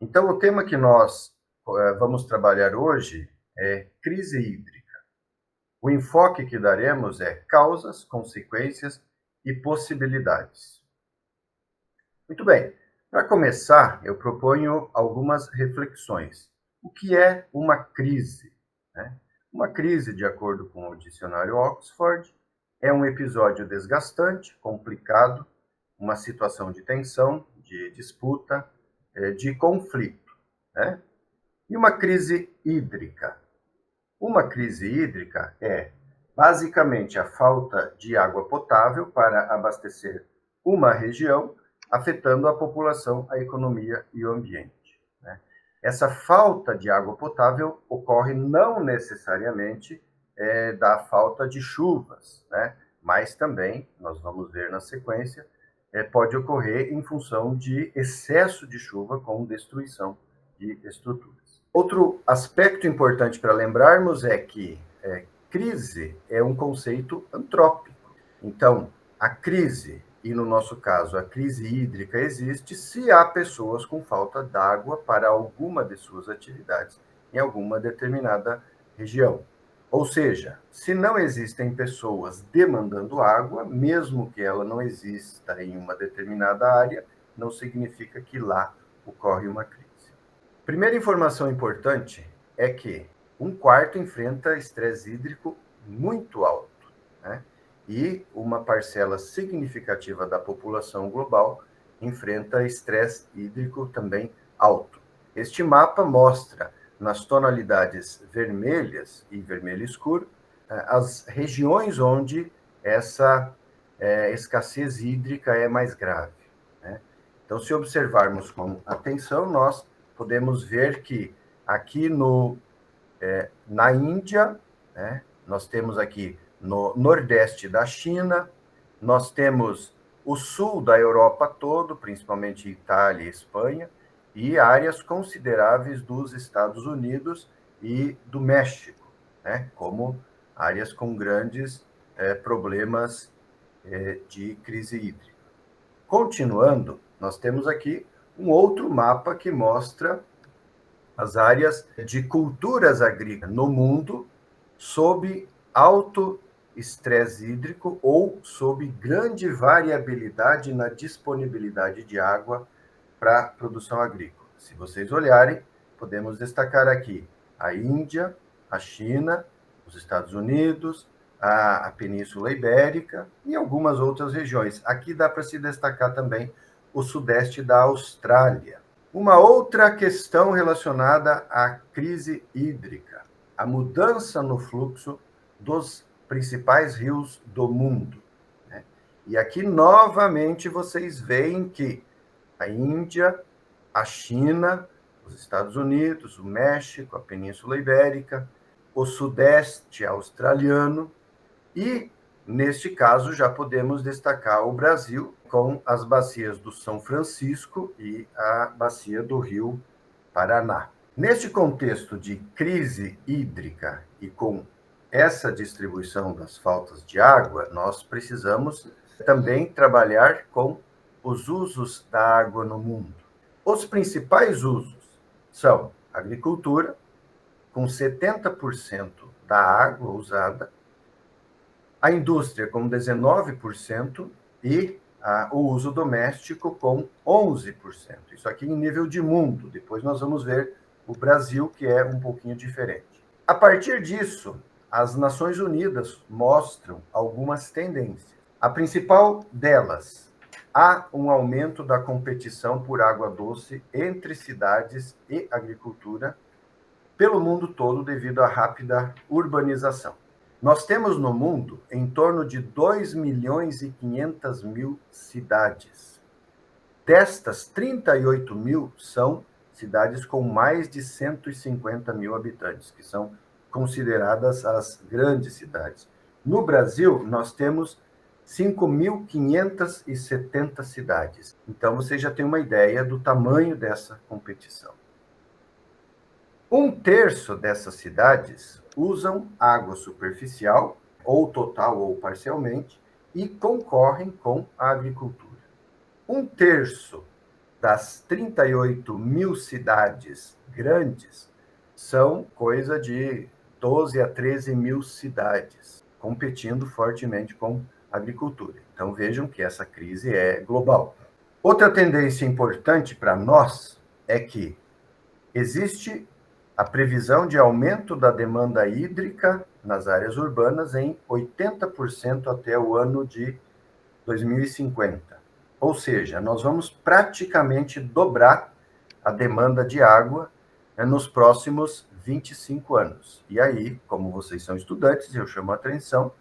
Então, o tema que nós vamos trabalhar hoje é crise hídrica. O enfoque que daremos é causas, consequências e possibilidades. Muito bem, para começar, eu proponho algumas reflexões. O que é uma crise? Uma crise, de acordo com o dicionário Oxford, é um episódio desgastante, complicado, uma situação de tensão, de disputa, de conflito. E uma crise hídrica? Uma crise hídrica é basicamente a falta de água potável para abastecer uma região, afetando a população, a economia e o ambiente. Essa falta de água potável ocorre não necessariamente da falta de chuvas, mas também, nós vamos ver na sequência, pode ocorrer em função de excesso de chuva com destruição de estruturas. Outro aspecto importante para lembrarmos é que crise é um conceito antrópico. Então, a crise, e no nosso caso a crise hídrica, existe se há pessoas com falta d'água para alguma de suas atividades em alguma determinada região. Ou seja, se não existem pessoas demandando água, mesmo que ela não exista em uma determinada área, não significa que lá ocorre uma crise. Primeira informação importante é que um quarto enfrenta estresse hídrico muito alto, e uma parcela significativa da população global enfrenta estresse hídrico também alto. Este mapa mostra nas tonalidades vermelhas e vermelho escuro as regiões onde essa escassez hídrica é mais grave. Então, se observarmos com atenção, nós podemos ver que aqui na Índia, nós temos aqui no nordeste da China, nós temos o sul da Europa todo, principalmente Itália e Espanha, e áreas consideráveis dos Estados Unidos e do México, como áreas com grandes problemas de crise hídrica. Continuando, nós temos aqui um outro mapa que mostra as áreas de culturas agrícolas no mundo sob alto estresse hídrico ou sob grande variabilidade na disponibilidade de água para a produção agrícola. Se vocês olharem, podemos destacar aqui a Índia, a China, os Estados Unidos, a Península Ibérica e algumas outras regiões. Aqui dá para se destacar também o sudeste da Austrália. Uma outra questão relacionada à crise hídrica, a mudança no fluxo dos principais rios do mundo. E aqui, novamente, vocês veem que a Índia, a China, os Estados Unidos, o México, a Península Ibérica, o sudeste australiano e, neste caso, já podemos destacar o Brasil com as bacias do São Francisco e a bacia do Rio Paraná. Neste contexto de crise hídrica e com essa distribuição das faltas de água, nós precisamos também trabalhar com os usos da água no mundo. Os principais usos são agricultura, com 70% da água usada, a indústria com 19% e o uso doméstico com 11%. Isso aqui em nível de mundo. Depois nós vamos ver o Brasil, que é um pouquinho diferente. A partir disso, as Nações Unidas mostram algumas tendências. A principal delas, há um aumento da competição por água doce entre cidades e agricultura pelo mundo todo devido à rápida urbanização. Nós temos no mundo em torno de 2 milhões e 500 mil cidades. Destas, 38 mil são cidades com mais de 150 mil habitantes, que são consideradas as grandes cidades. No Brasil, nós temos 5.570 cidades. Então, você já tem uma ideia do tamanho dessa competição. 1/3 dessas cidades usam água superficial, ou total ou parcialmente, e concorrem com a agricultura. 1/3 das 38 mil cidades grandes, são coisa de 12 a 13 mil cidades, competindo fortemente com a agricultura. Então vejam que essa crise é global. Outra tendência importante para nós é que existe a previsão de aumento da demanda hídrica nas áreas urbanas em 80% até o ano de 2050. Ou seja, nós vamos praticamente dobrar a demanda de água nos próximos 25 anos. E aí, como vocês são estudantes, eu chamo a atenção,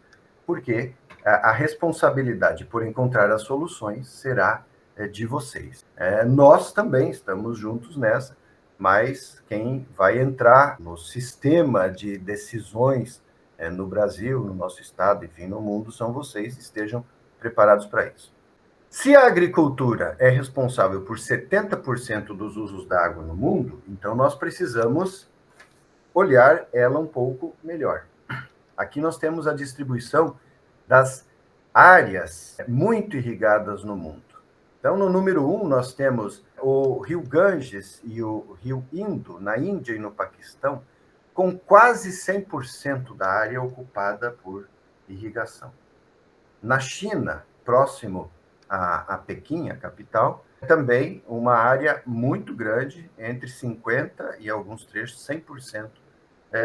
porque a responsabilidade por encontrar as soluções será de vocês. Nós também estamos juntos nessa, mas quem vai entrar no sistema de decisões no Brasil, no nosso estado, enfim, no mundo, são vocês. Estejam preparados para isso. Se a agricultura é responsável por 70% dos usos da água no mundo, então nós precisamos olhar ela um pouco melhor. Aqui nós temos a distribuição das áreas muito irrigadas no mundo. Então, no número 1, nós temos o rio Ganges e o rio Indo, na Índia e no Paquistão, com quase 100% da área ocupada por irrigação. Na China, próximo a Pequim, a capital, também uma área muito grande, entre 50% e alguns trechos 100%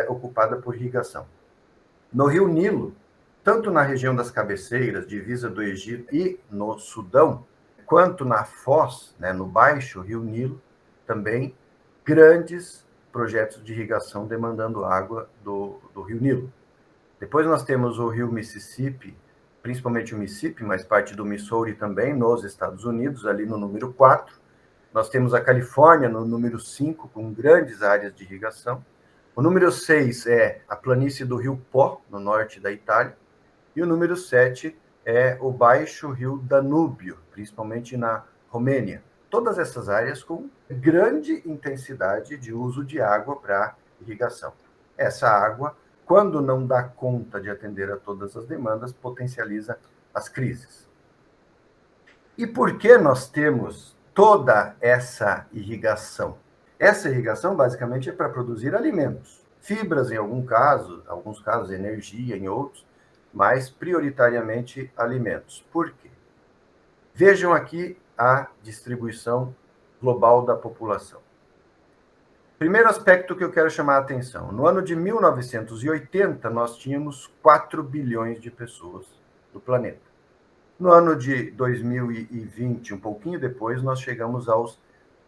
ocupada por irrigação. No rio Nilo, tanto na região das cabeceiras, divisa do Egito e no Sudão, quanto na Foz, no baixo rio Nilo, também grandes projetos de irrigação demandando água do rio Nilo. Depois nós temos o rio Mississippi, principalmente o Mississippi, mas parte do Missouri também, nos Estados Unidos, ali no número 4. Nós temos a Califórnia no número 5, com grandes áreas de irrigação. O número 6 é a planície do rio Pó, no norte da Itália. E o número 7 é o baixo rio Danúbio, principalmente na Romênia. Todas essas áreas com grande intensidade de uso de água para irrigação. Essa água, quando não dá conta de atender a todas as demandas, potencializa as crises. E por que nós temos toda essa irrigação? Essa irrigação, basicamente, é para produzir alimentos. Fibras, em alguns casos, energia, em outros, mas prioritariamente alimentos. Por quê? Vejam aqui a distribuição global da população. Primeiro aspecto que eu quero chamar a atenção. No ano de 1980, nós tínhamos 4 bilhões de pessoas no planeta. No ano de 2020, um pouquinho depois, nós chegamos aos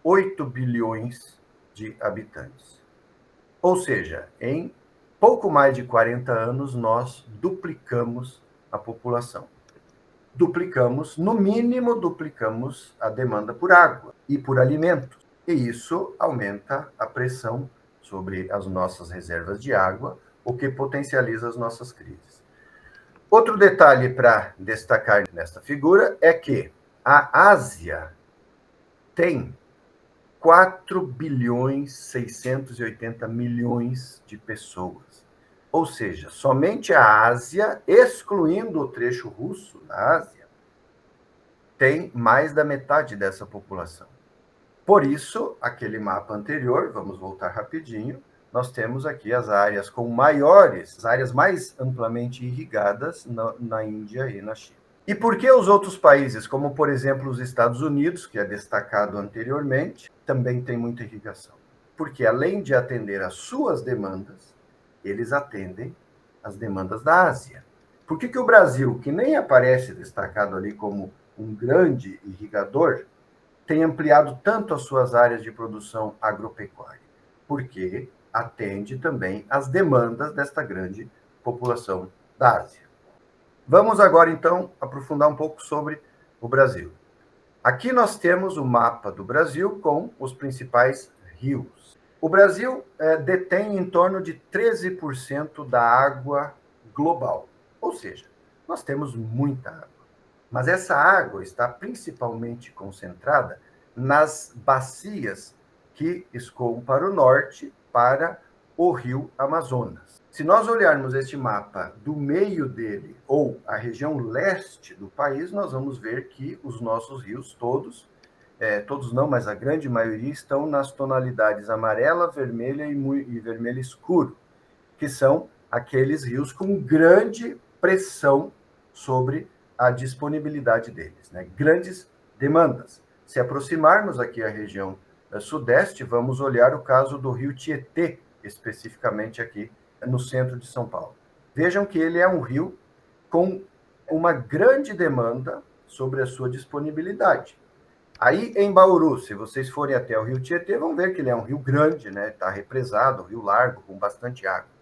8 bilhões de habitantes. Ou seja, em pouco mais de 40 anos, nós duplicamos a população. No mínimo, duplicamos a demanda por água e por alimentos. E isso aumenta a pressão sobre as nossas reservas de água, o que potencializa as nossas crises. Outro detalhe para destacar nesta figura é que a Ásia tem 4 bilhões 680 milhões de pessoas. Ou seja, somente a Ásia, excluindo o trecho russo da Ásia, tem mais da metade dessa população. Por isso, aquele mapa anterior, vamos voltar rapidinho, nós temos aqui as áreas com maiores, as áreas mais amplamente irrigadas na Índia e na China. E por que os outros países, como por exemplo os Estados Unidos, que é destacado anteriormente, também tem muita irrigação? Porque além de atender às suas demandas, eles atendem às demandas da Ásia. Por que o Brasil, que nem aparece destacado ali como um grande irrigador, tem ampliado tanto as suas áreas de produção agropecuária? Porque atende também às demandas desta grande população da Ásia. Vamos agora, então, aprofundar um pouco sobre o Brasil. Aqui nós temos o mapa do Brasil com os principais rios. O Brasil detém em torno de 13% da água global. Ou seja, nós temos muita água. Mas essa água está principalmente concentrada nas bacias que escoam para o norte, para o rio Amazonas. Se nós olharmos este mapa do meio dele, ou a região leste do país, nós vamos ver que os nossos rios todos todos não, mas a grande maioria estão nas tonalidades amarela, vermelha e vermelho escuro, que são aqueles rios com grande pressão sobre a disponibilidade deles, né? Grandes demandas. Se aproximarmos aqui a região sudeste, vamos olhar o caso do rio Tietê, especificamente aqui no centro de São Paulo. Vejam que ele é um rio com uma grande demanda sobre a sua disponibilidade. Aí em Bauru, se vocês forem até o rio Tietê, vão ver que ele é um rio grande, né? Está represado, um rio largo, com bastante água.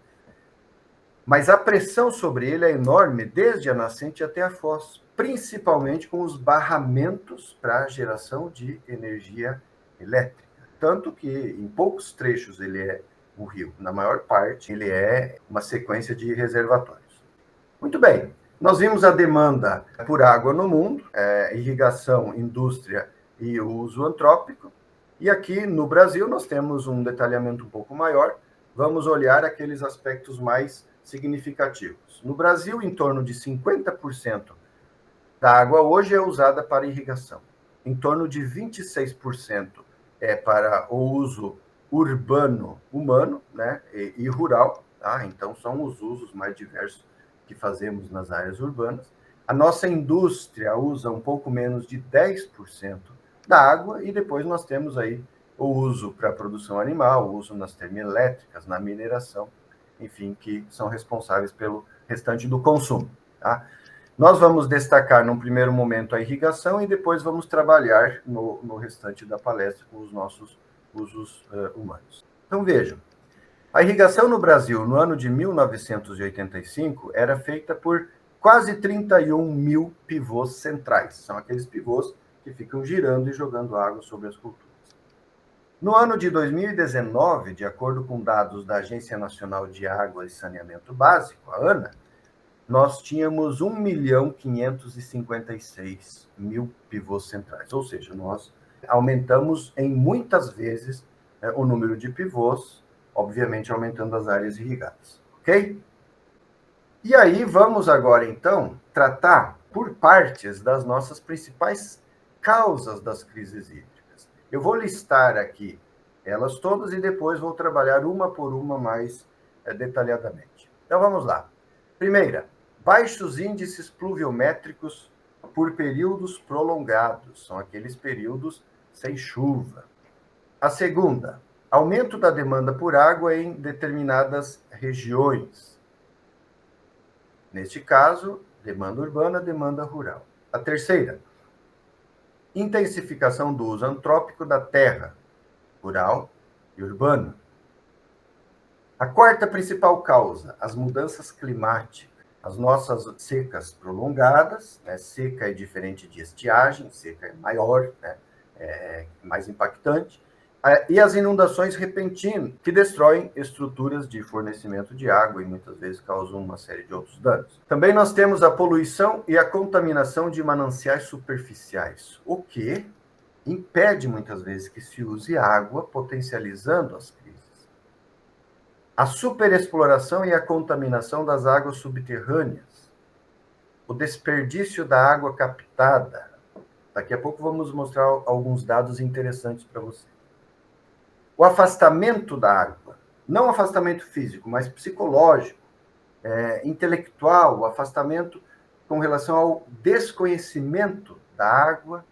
Mas a pressão sobre ele é enorme desde a nascente até a foz, principalmente com os barramentos para a geração de energia elétrica. Tanto que em poucos trechos ele é um rio, na maior parte ele é uma sequência de reservatórios. Muito bem, nós vimos a demanda por água no mundo, irrigação, indústria e o uso antrópico. E aqui no Brasil nós temos um detalhamento um pouco maior. Vamos olhar aqueles aspectos mais significativos. No Brasil, em torno de 50% da água hoje é usada para irrigação. Em torno de 26% é para o uso urbano humano, né, e rural, tá? Então são os usos mais diversos que fazemos nas áreas urbanas. A nossa indústria usa um pouco menos de 10% da água e depois nós temos aí o uso para a produção animal, o uso nas termoelétricas, na mineração, enfim, que são responsáveis pelo restante do consumo, tá? Nós vamos destacar, num primeiro momento, a irrigação e depois vamos trabalhar no restante da palestra com os nossos usos humanos. Então, vejam, a irrigação no Brasil, no ano de 1985, era feita por quase 31 mil pivôs centrais. São aqueles pivôs que ficam girando e jogando água sobre as culturas. No ano de 2019, de acordo com dados da Agência Nacional de Água e Saneamento Básico, a ANA, nós tínhamos 1.556.000 pivôs centrais, ou seja, nós aumentamos em muitas vezes o número de pivôs, obviamente aumentando as áreas irrigadas, ok? E aí vamos agora, então, tratar por partes das nossas principais causas das crises hídricas. Eu vou listar aqui elas todas e depois vou trabalhar uma por uma mais detalhadamente. Então vamos lá. Primeira, baixos índices pluviométricos por períodos prolongados, são aqueles períodos sem chuva. A segunda, aumento da demanda por água em determinadas regiões. Neste caso, demanda urbana, demanda rural. A terceira, intensificação do uso antrópico da terra, rural e urbana. A quarta principal causa, as mudanças climáticas. As nossas secas prolongadas, né? Seca é diferente de estiagem, seca é maior, né? É mais impactante, e as inundações repentinas, que destroem estruturas de fornecimento de água e muitas vezes causam uma série de outros danos. Também nós temos a poluição e a contaminação de mananciais superficiais, o que impede muitas vezes que se use água, potencializando as crises. A superexploração e a contaminação das águas subterrâneas, o desperdício da água captada. Daqui a pouco vamos mostrar alguns dados interessantes para você. O afastamento da água, não afastamento físico, mas psicológico, intelectual, o afastamento com relação ao desconhecimento da água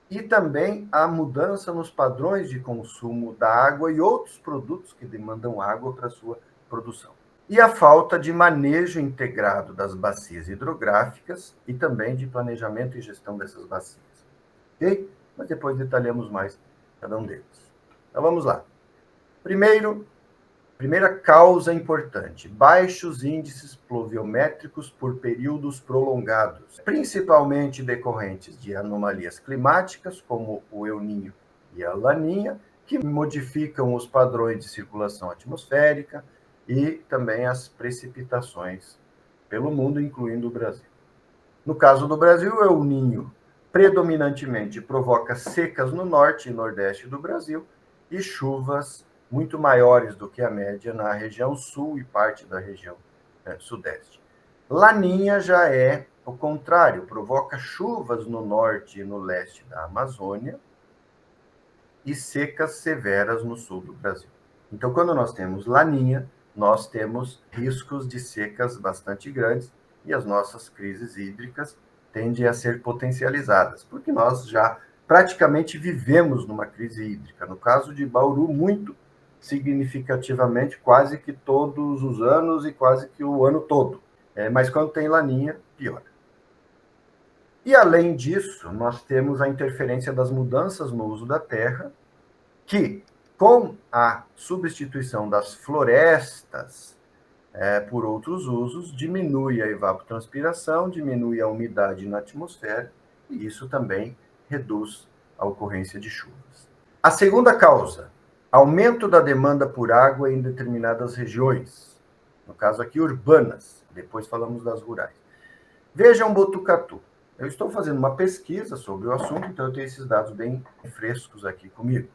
e também a mudança nos padrões de consumo da água e outros produtos que demandam água para sua produção. E a falta de manejo integrado das bacias hidrográficas e também de planejamento e gestão dessas bacias. Ok? Mas depois detalhamos mais cada um deles. Então vamos lá. Primeira causa importante, baixos índices pluviométricos por períodos prolongados, principalmente decorrentes de anomalias climáticas, como o El Niño e a Laninha, que modificam os padrões de circulação atmosférica e também as precipitações pelo mundo, incluindo o Brasil. No caso do Brasil, o El Niño predominantemente provoca secas no norte e nordeste do Brasil e chuvas muito maiores do que a média na região sul e parte da região sudeste. Laninha já é o contrário, provoca chuvas no norte e no leste da Amazônia e secas severas no sul do Brasil. Então, quando nós temos laninha, nós temos riscos de secas bastante grandes e as nossas crises hídricas tendem a ser potencializadas, porque nós já praticamente vivemos numa crise hídrica. No caso de Bauru, muito significativamente, quase que todos os anos e quase que o ano todo. Mas quando tem laninha, piora. E, além disso, nós temos a interferência das mudanças no uso da terra, que, com a substituição das florestas por outros usos, diminui a evapotranspiração, diminui a umidade na atmosfera, e isso também reduz a ocorrência de chuvas. A segunda causa, aumento da demanda por água em determinadas regiões, no caso aqui urbanas, depois falamos das rurais. Vejam Botucatu. Eu estou fazendo uma pesquisa sobre o assunto, então eu tenho esses dados bem frescos aqui comigo.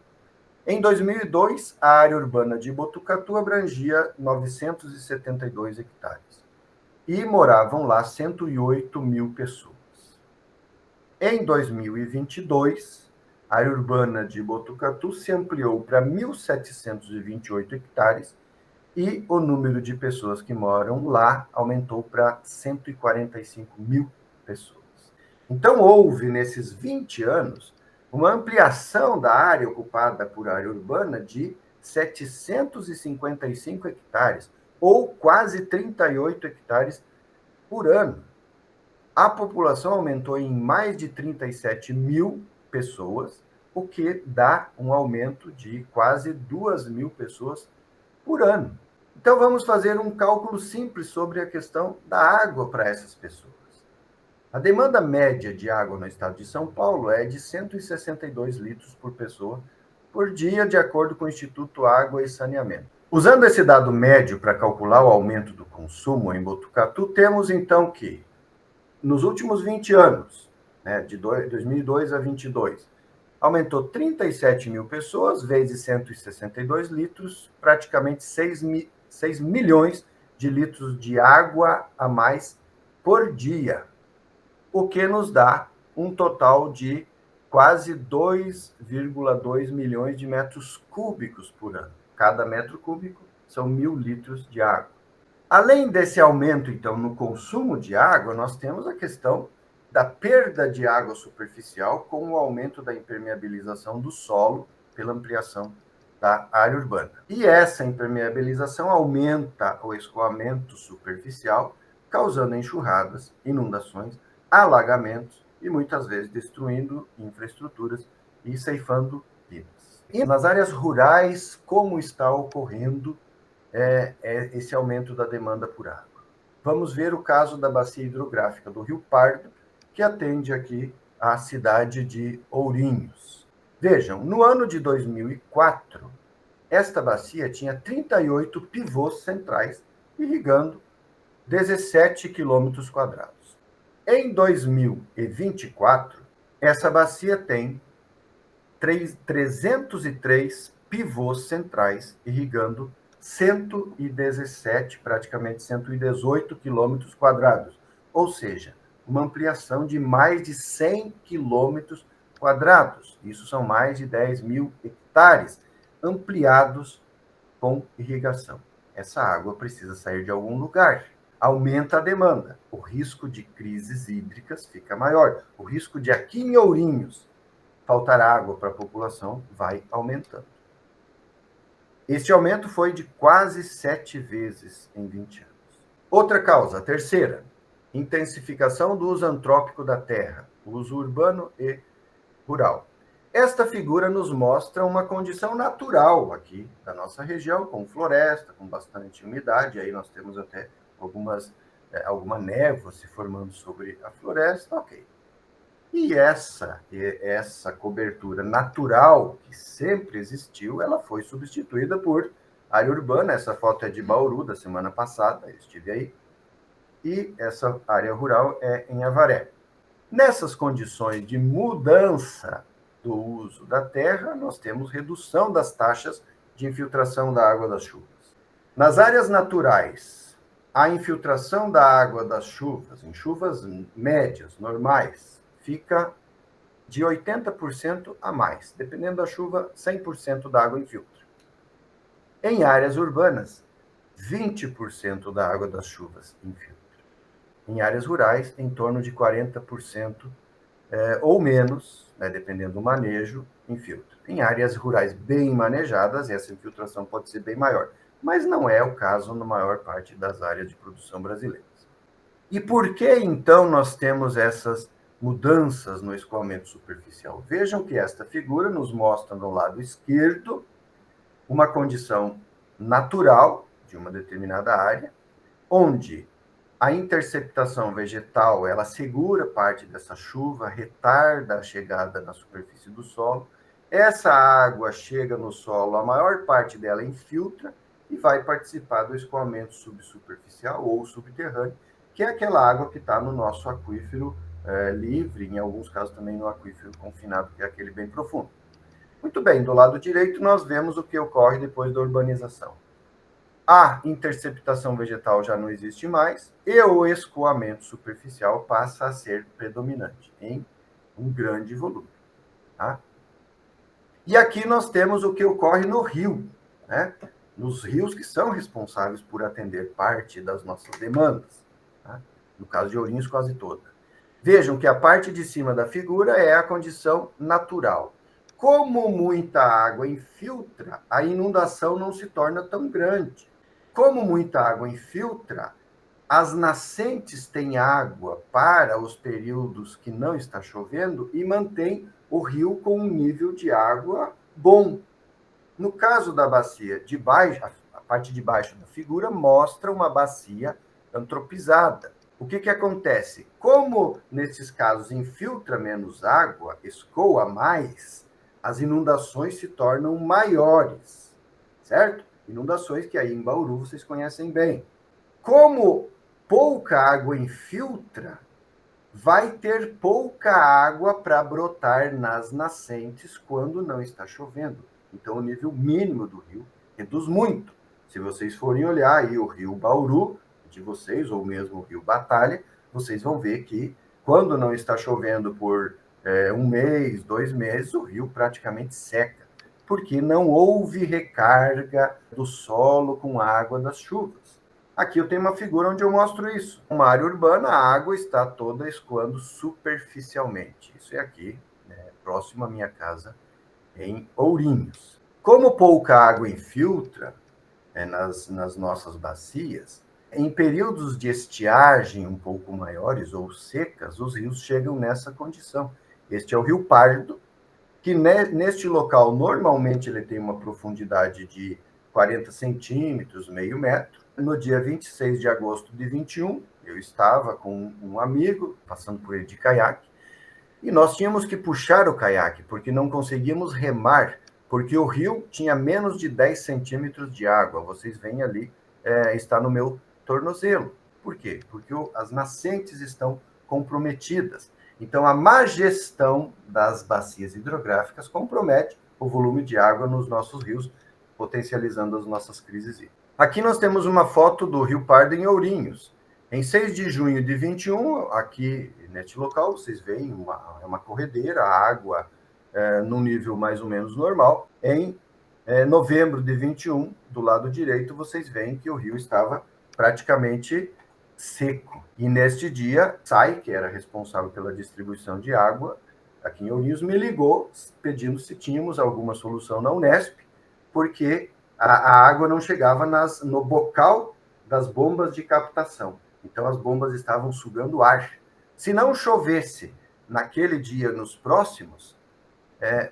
Em 2002, a área urbana de Botucatu abrangia 972 hectares e moravam lá 108 mil pessoas. Em 2022, a área urbana de Botucatu se ampliou para 1.728 hectares e o número de pessoas que moram lá aumentou para 145 mil pessoas. Então, houve, nesses 20 anos, uma ampliação da área ocupada por área urbana de 755 hectares, ou quase 38 hectares por ano. A população aumentou em mais de 37 mil pessoas, o que dá um aumento de quase 2 mil pessoas por ano. Então, vamos fazer um cálculo simples sobre a questão da água para essas pessoas. A demanda média de água no estado de São Paulo é de 162 litros por pessoa por dia, de acordo com o Instituto Água e Saneamento. Usando esse dado médio para calcular o aumento do consumo em Botucatu, temos então que, nos últimos 20 anos, de 2002 a 2022, aumentou 37 mil pessoas, vezes 162 litros, praticamente 6 milhões de litros de água a mais por dia, o que nos dá um total de quase 2,2 milhões de metros cúbicos por ano. Cada metro cúbico são 1.000 litros de água. Além desse aumento, então, no consumo de água, nós temos a questão da perda de água superficial com o aumento da impermeabilização do solo pela ampliação da área urbana. E essa impermeabilização aumenta o escoamento superficial, causando enxurradas, inundações, alagamentos e muitas vezes destruindo infraestruturas e ceifando vidas. E nas áreas rurais, como está ocorrendo esse aumento da demanda por água? Vamos ver o caso da bacia hidrográfica do Rio Pardo, que atende aqui a cidade de Ourinhos. Vejam, no ano de 2004, esta bacia tinha 38 pivôs centrais, irrigando 17 quilômetros quadrados. Em 2024, essa bacia tem 303 pivôs centrais, irrigando 117, praticamente 118 quilômetros quadrados, ou seja, uma ampliação de mais de 100 quilômetros quadrados. Isso são mais de 10 mil hectares ampliados com irrigação. Essa água precisa sair de algum lugar. Aumenta a demanda, o risco de crises hídricas fica maior, o risco de aqui em Ourinhos faltar água para a população vai aumentando. Este aumento foi de quase 7 vezes em 20 anos. Outra causa, a terceira, intensificação do uso antrópico da terra, uso urbano e rural. Esta figura nos mostra uma condição natural aqui da nossa região, com floresta, com bastante umidade, aí nós temos até alguma névoa se formando sobre a floresta, ok. E essa cobertura natural que sempre existiu, ela foi substituída por área urbana. Essa foto é de Bauru, da semana passada, eu estive aí. E essa área rural é em Avaré. Nessas condições de mudança do uso da terra, nós temos redução das taxas de infiltração da água das chuvas. Nas áreas naturais, a infiltração da água das chuvas, em chuvas médias, normais, fica de 80% a mais. Dependendo da chuva, 100% da água infiltra. Em áreas urbanas, 20% da água das chuvas infiltra. Em áreas rurais, em torno de 40% ou menos, né, dependendo do manejo, infiltra. Em áreas rurais bem manejadas, essa infiltração pode ser bem maior, mas não é o caso na maior parte das áreas de produção brasileiras. E por que, então, nós temos essas mudanças no escoamento superficial? Vejam que esta figura nos mostra, no lado esquerdo, uma condição natural de uma determinada área, onde a interceptação vegetal, ela segura parte dessa chuva, retarda a chegada na superfície do solo. Essa água chega no solo, a maior parte dela infiltra e vai participar do escoamento subsuperficial ou subterrâneo, que é aquela água que está no nosso aquífero livre, em alguns casos também no aquífero confinado, que é aquele bem profundo. Muito bem, do lado direito nós vemos o que ocorre depois da urbanização. A interceptação vegetal já não existe mais e o escoamento superficial passa a ser predominante em um grande volume. Tá? E aqui nós temos o que ocorre no rio, né? Nos rios que são responsáveis por atender parte das nossas demandas. Tá? No caso de Ourinhos, quase toda. Vejam que a parte de cima da figura é a condição natural. Como muita água infiltra, a inundação não se torna tão grande. Como muita água infiltra, as nascentes têm água para os períodos que não está chovendo e mantém o rio com um nível de água bom. No caso da bacia de baixo, a parte de baixo da figura mostra uma bacia antropizada. O que acontece? Como nesses casos infiltra menos água, escoa mais, as inundações se tornam maiores, certo? Inundações que aí em Bauru vocês conhecem bem. Como pouca água infiltra, vai ter pouca água para brotar nas nascentes quando não está chovendo. Então, o nível mínimo do rio reduz muito. Se vocês forem olhar aí o rio Bauru, de vocês, ou mesmo o rio Batalha, vocês vão ver que quando não está chovendo por um mês, 2 meses, o rio praticamente seca, porque não houve recarga do solo com água das chuvas. Aqui eu tenho uma figura onde eu mostro isso. Uma área urbana, a água está toda escoando superficialmente. Isso é aqui, né, próximo à minha casa, em Ourinhos. Como pouca água infiltra nas nossas bacias, em períodos de estiagem um pouco maiores ou secas, os rios chegam nessa condição. Este é o Rio Pardo, que neste local, normalmente, ele tem uma profundidade de 40 centímetros, meio metro. No dia 26 de agosto de 21, eu estava com um amigo, passando por ele de caiaque, e nós tínhamos que puxar o caiaque, porque não conseguíamos remar, porque o rio tinha menos de 10 centímetros de água. Vocês veem ali, está no meu tornozelo. Por quê? Porque as nascentes estão comprometidas. Então, a má gestão das bacias hidrográficas compromete o volume de água nos nossos rios, potencializando as nossas crises hídricas. Aqui nós temos uma foto do Rio Pardo em Ourinhos. Em 6 de junho de 21, aqui neste local, vocês veem uma corredeira, a água num nível mais ou menos normal. Em novembro de 21, do lado direito, vocês veem que o rio estava praticamente seco. E neste dia, SAI, que era responsável pela distribuição de água aqui em Ourinhos, me ligou pedindo se tínhamos alguma solução na Unesp, porque a água não chegava no bocal das bombas de captação. Então, as bombas estavam sugando ar. Se não chovesse naquele dia, nos próximos,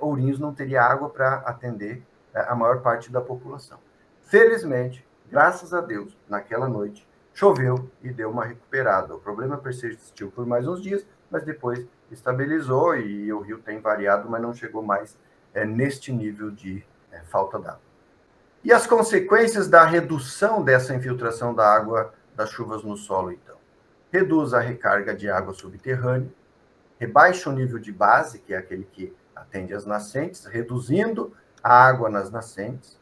Ourinhos não teria água para atender a maior parte da população. Felizmente, graças a Deus, naquela noite, choveu e deu uma recuperada. O problema persistiu por mais uns dias, mas depois estabilizou e o rio tem variado, mas não chegou mais neste nível de falta d'água. E as consequências da redução dessa infiltração da água das chuvas no solo, então? Reduz a recarga de água subterrânea, rebaixa o nível de base, que é aquele que atende às nascentes, reduzindo a água nas nascentes,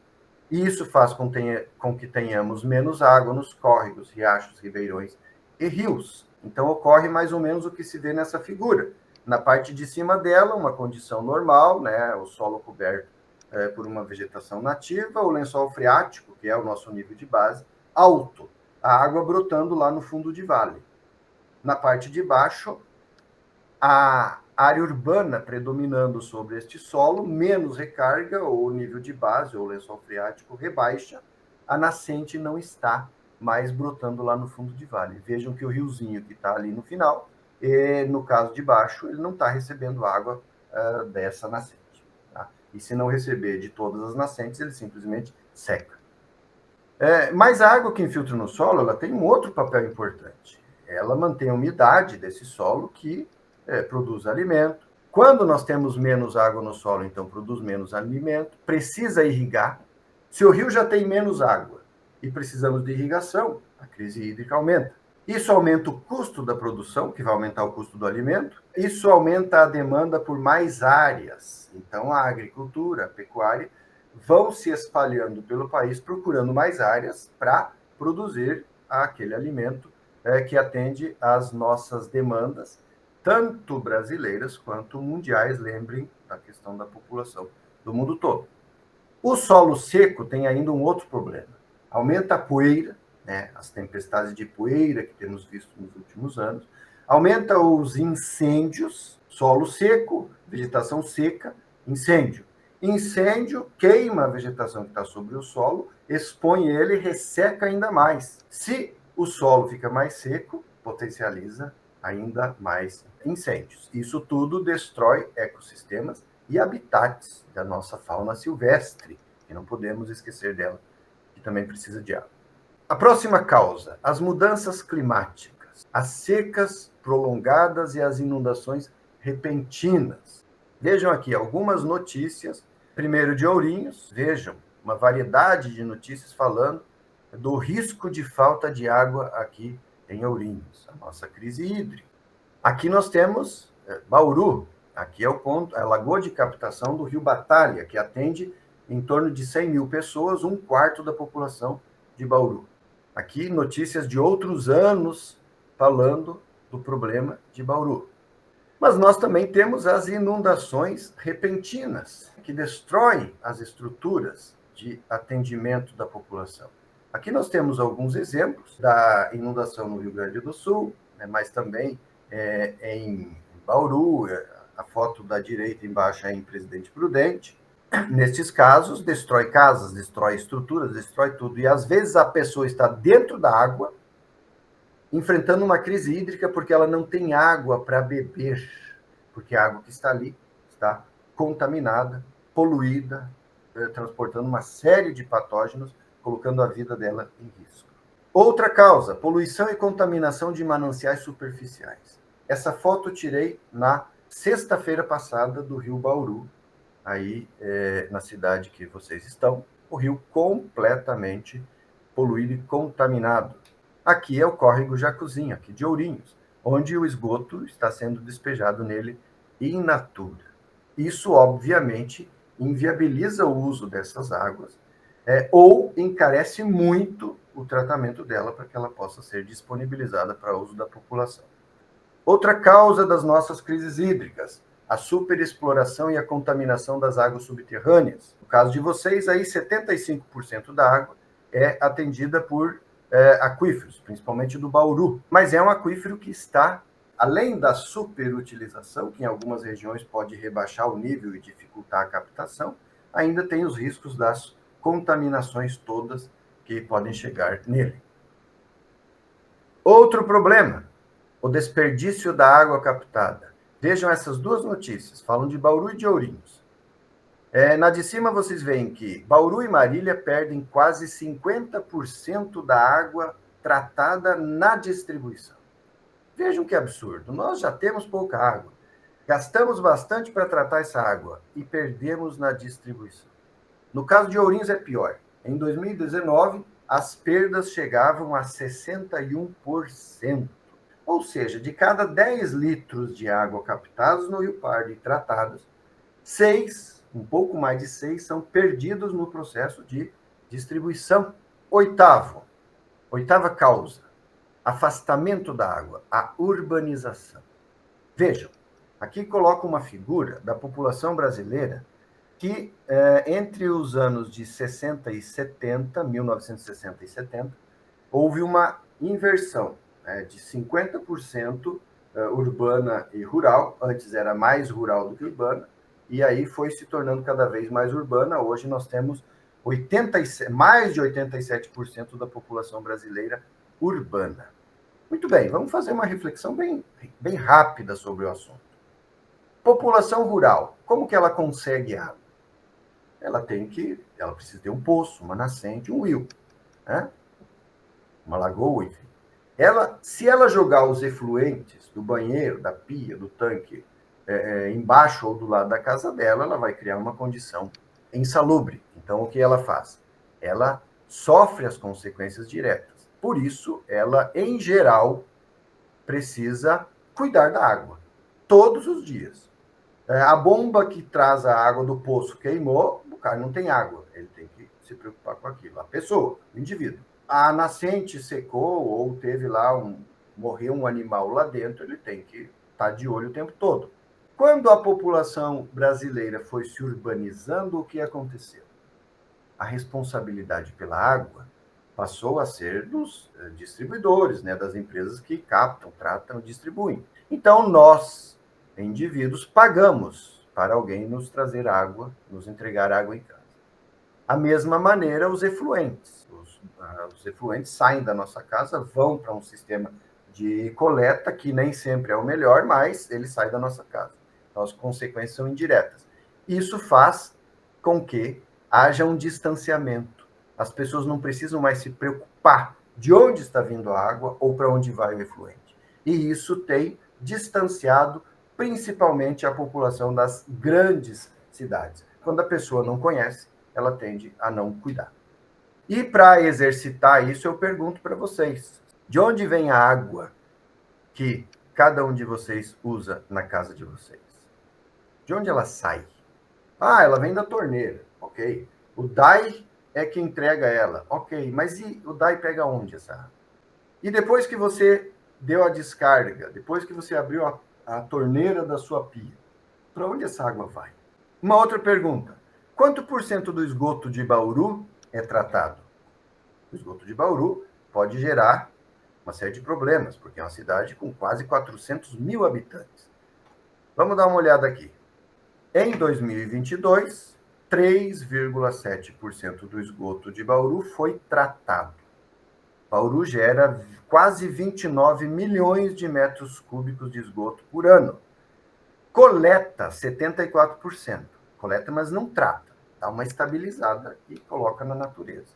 e isso faz com que tenhamos menos água nos córregos, riachos, ribeirões e rios. Então, ocorre mais ou menos o que se vê nessa figura. Na parte de cima dela, uma condição normal, né? O solo coberto por uma vegetação nativa, o lençol freático, que é o nosso nível de base, alto, a água brotando lá no fundo de vale. Na parte de baixo, a área urbana predominando sobre este solo, menos recarga, ou o nível de base, ou lençol freático rebaixa, a nascente não está mais brotando lá no fundo de vale. Vejam que o riozinho que está ali no final, no caso de baixo, ele não está recebendo água dessa nascente. Tá? E se não receber de todas as nascentes, ele simplesmente seca. Mas a água que infiltra no solo, ela tem um outro papel importante. Ela mantém a umidade desse solo que produz alimento. Quando nós temos menos água no solo, então produz menos alimento, precisa irrigar. Se o rio já tem menos água e precisamos de irrigação, a crise hídrica aumenta. Isso aumenta o custo da produção, que vai aumentar o custo do alimento. Isso aumenta a demanda por mais áreas. Então, a agricultura, a pecuária, vão se espalhando pelo país, procurando mais áreas para produzir aquele alimento que atende às nossas demandas, tanto brasileiras quanto mundiais, lembrem da questão da população do mundo todo. O solo seco tem ainda um outro problema. Aumenta a poeira, né, as tempestades de poeira que temos visto nos últimos anos, aumenta os incêndios, solo seco, vegetação seca, incêndio. Incêndio queima a vegetação que está sobre o solo, expõe ele e resseca ainda mais. Se o solo fica mais seco, potencializa ainda mais incêndios. Isso tudo destrói ecossistemas e habitats da nossa fauna silvestre, que não podemos esquecer dela, que também precisa de água. A próxima causa, as mudanças climáticas, as secas prolongadas e as inundações repentinas. Vejam aqui algumas notícias, primeiro de Ourinhos, vejam, uma variedade de notícias falando do risco de falta de água aqui em Ourinhos, a nossa crise hídrica. Aqui nós temos Bauru, aqui é o ponto, a lagoa de captação do Rio Batalha, que atende em torno de 100 mil pessoas, um quarto da população de Bauru. Aqui notícias de outros anos falando do problema de Bauru. Mas nós também temos as inundações repentinas, que destroem as estruturas de atendimento da população. Aqui nós temos alguns exemplos da inundação no Rio Grande do Sul, mas também em Bauru, a foto da direita embaixo é em Presidente Prudente. Nestes casos, destrói casas, destrói estruturas, destrói tudo. E às vezes a pessoa está dentro da água, enfrentando uma crise hídrica porque ela não tem água para beber, porque a água que está ali está contaminada, poluída, transportando uma série de patógenos, colocando a vida dela em risco. Outra causa, poluição e contaminação de mananciais superficiais. Essa foto eu tirei na sexta-feira passada do Rio Bauru, aí na cidade que vocês estão, o rio completamente poluído e contaminado. Aqui é o córrego Jacuzinho, aqui de Ourinhos, onde o esgoto está sendo despejado nele in natura. Isso, obviamente, inviabiliza o uso dessas águas ou encarece muito o tratamento dela para que ela possa ser disponibilizada para uso da população. Outra causa das nossas crises hídricas, a superexploração e a contaminação das águas subterrâneas. No caso de vocês, aí 75% da água é atendida por aquíferos, principalmente do Bauru. Mas é um aquífero que está, além da superutilização, que em algumas regiões pode rebaixar o nível e dificultar a captação, ainda tem os riscos das contaminações todas que podem chegar nele. Outro problema, o desperdício da água captada. Vejam essas duas notícias, falam de Bauru e de Ourinhos. Na de cima vocês veem que Bauru e Marília perdem quase 50% da água tratada na distribuição. Vejam que absurdo, nós já temos pouca água, gastamos bastante para tratar essa água e perdemos na distribuição. No caso de Ourinhos é pior. Em 2019, as perdas chegavam a 61%. Ou seja, de cada 10 litros de água captados no Rio Pardo e tratados, 6, um pouco mais de 6, são perdidos no processo de distribuição. Oitava causa, afastamento da água, a urbanização. Vejam, Aqui coloco uma figura da população brasileira que, entre os anos de 60 e 70, 1960 e 70, houve uma inversão, né, de 50% urbana e rural. Antes era mais rural do que urbana, e aí foi se tornando cada vez mais urbana. Hoje nós temos mais de 87% da população brasileira urbana. Muito bem, vamos fazer uma reflexão bem rápida sobre o assunto. População rural, como que ela consegue água? Ela precisa ter um poço, uma nascente, um rio, né? Uma lagoa, enfim. Se ela jogar os efluentes do banheiro, da pia, do tanque, embaixo ou do lado da casa dela, ela vai criar uma condição insalubre. Então, o que ela faz? Ela sofre as consequências diretas. Por isso, ela, em geral, precisa cuidar da água todos os dias. A bomba que traz a água do poço queimou, o cara não tem água, ele tem que se preocupar com aquilo. A pessoa, o indivíduo. A nascente secou ou teve lá morreu um animal lá dentro, ele tem que estar de olho o tempo todo. Quando a população brasileira foi se urbanizando, o que aconteceu? A responsabilidade pela água passou a ser dos distribuidores, né, das empresas que captam, tratam, distribuem. Então, nós, indivíduos, pagamos para alguém nos trazer água, nos entregar água em casa. A mesma maneira, os efluentes. Os efluentes saem da nossa casa, vão para um sistema de coleta, que nem sempre é o melhor, mas ele sai da nossa casa. Então, as consequências são indiretas. Isso faz com que haja um distanciamento. As pessoas não precisam mais se preocupar de onde está vindo a água ou para onde vai o efluente. E isso tem distanciado principalmente a população das grandes cidades. Quando a pessoa não conhece, ela tende a não cuidar. E para exercitar isso, eu pergunto para vocês: de onde vem a água que cada um de vocês usa na casa de vocês? De onde ela sai? Ah, ela vem da torneira. Ok. O DAI é que entrega ela. Ok, mas e o DAI pega onde essa água? E depois que você deu a descarga, depois que você abriu a torneira da sua pia, para onde essa água vai? Uma outra pergunta: quanto por cento do esgoto de Bauru é tratado? O esgoto de Bauru pode gerar uma série de problemas, porque é uma cidade com quase 400 mil habitantes. Vamos dar uma olhada aqui. Em 2022, 3,7% do esgoto de Bauru foi tratado. Bauru gera quase 29 milhões de metros cúbicos de esgoto por ano. Coleta 74%. Coleta, mas não trata. Dá uma estabilizada e coloca na natureza.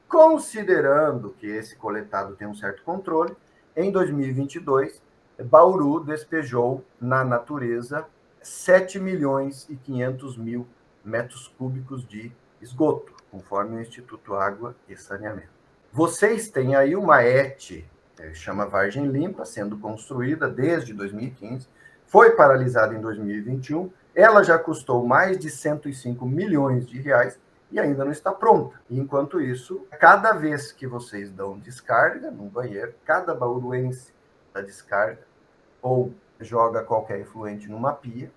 Considerando que esse coletado tem um certo controle, em 2022, Bauru despejou na natureza 7 milhões e 500 mil metros cúbicos de esgoto, conforme o Instituto Água e Saneamento. Vocês têm aí uma ET, chama Vargem Limpa, sendo construída desde 2015, foi paralisada em 2021, ela já custou mais de 105 milhões de reais e ainda não está pronta. Enquanto isso, cada vez que vocês dão descarga no banheiro, cada bauruense dá descarga ou joga qualquer efluente numa pia,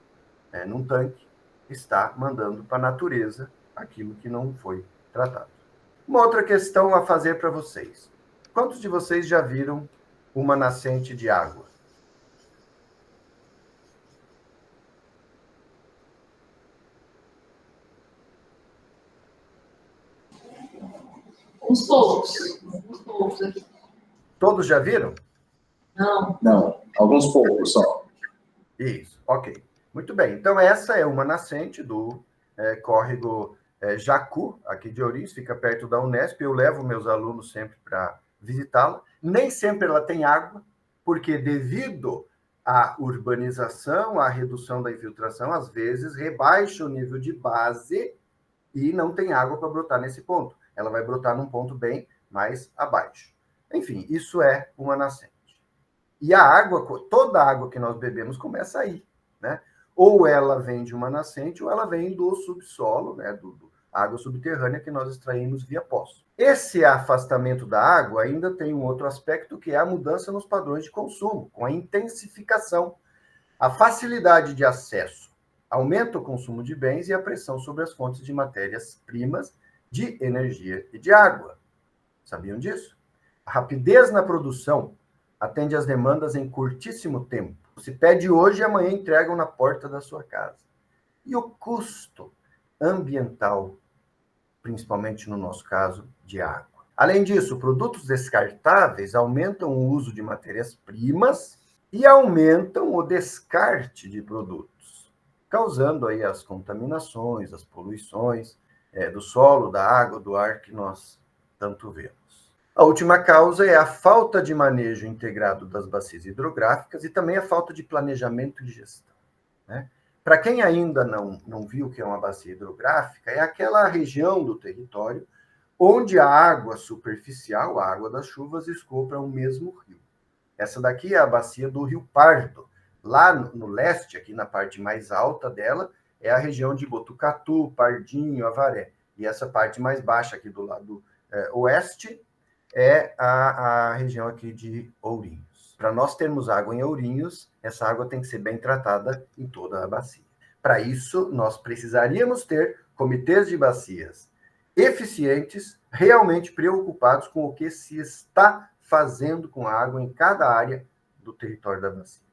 num tanque, está mandando para a natureza aquilo que não foi tratado. Uma outra questão a fazer para vocês: quantos de vocês já viram uma nascente de água? Uns poucos. Uns poucos aqui. Todos já viram? Não, alguns poucos só. Isso, ok. Muito bem. Então, essa é uma nascente do córrego Jacu, aqui de Ourinhos, fica perto da Unesp. Eu levo meus alunos sempre para visitá-la. Nem sempre ela tem água, porque devido à urbanização, à redução da infiltração, às vezes rebaixa o nível de base e não tem água para brotar nesse ponto. Ela vai brotar num ponto bem mais abaixo. Enfim, isso é uma nascente. E a água, toda a água que nós bebemos começa aí, né? Ou ela vem de uma nascente, ou ela vem do subsolo, né? Água subterrânea que nós extraímos via poço. Esse afastamento da água ainda tem um outro aspecto, que é a mudança nos padrões de consumo, com a intensificação A facilidade de acesso aumenta o consumo de bens e a pressão sobre as fontes de matérias-primas, de energia e de água. Sabiam disso? A rapidez na produção atende às demandas em curtíssimo tempo. Se pede hoje e amanhã entregam na porta da sua casa. E o custo ambiental, principalmente no nosso caso, de água. Além disso, produtos descartáveis aumentam o uso de matérias-primas e aumentam o descarte de produtos, causando aí as contaminações, as poluições do solo, da água, do ar que nós tanto vemos. A última causa é a falta de manejo integrado das bacias hidrográficas e também a falta de planejamento e gestão, né? Para quem ainda não viu o que é uma bacia hidrográfica, é aquela região do território onde a água superficial, a água das chuvas, escoa para o mesmo rio. Essa daqui é a bacia do Rio Pardo. Lá no leste, aqui na parte mais alta dela, é a região de Botucatu, Pardinho, Avaré. E essa parte mais baixa aqui do lado oeste é a região aqui de Ourinhos. Para nós termos água em Ourinhos, essa água tem que ser bem tratada em toda a bacia. Para isso, nós precisaríamos ter comitês de bacias eficientes, realmente preocupados com o que se está fazendo com a água em cada área do território da bacia.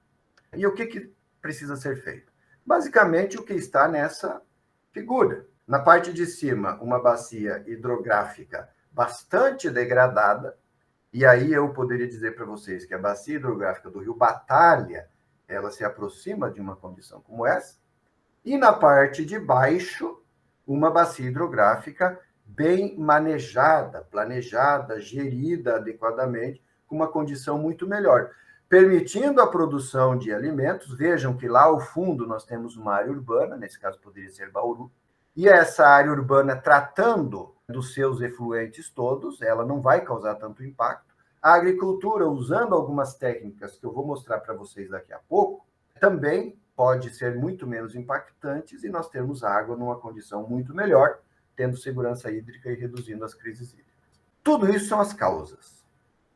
E o que precisa ser feito? Basicamente, o que está nessa figura. Na parte de cima, uma bacia hidrográfica bastante degradada, e aí eu poderia dizer para vocês que a bacia hidrográfica do Rio Batalha, ela se aproxima de uma condição como essa, e na parte de baixo, uma bacia hidrográfica bem manejada, planejada, gerida adequadamente, com uma condição muito melhor, permitindo a produção de alimentos. Vejam que lá ao fundo nós temos uma área urbana, nesse caso poderia ser Bauru, e essa área urbana tratando dos seus efluentes todos, ela não vai causar tanto impacto. A agricultura, usando algumas técnicas que eu vou mostrar para vocês daqui a pouco, também pode ser muito menos impactantes e nós temos água numa condição muito melhor, tendo segurança hídrica e reduzindo as crises hídricas. Tudo isso são as causas.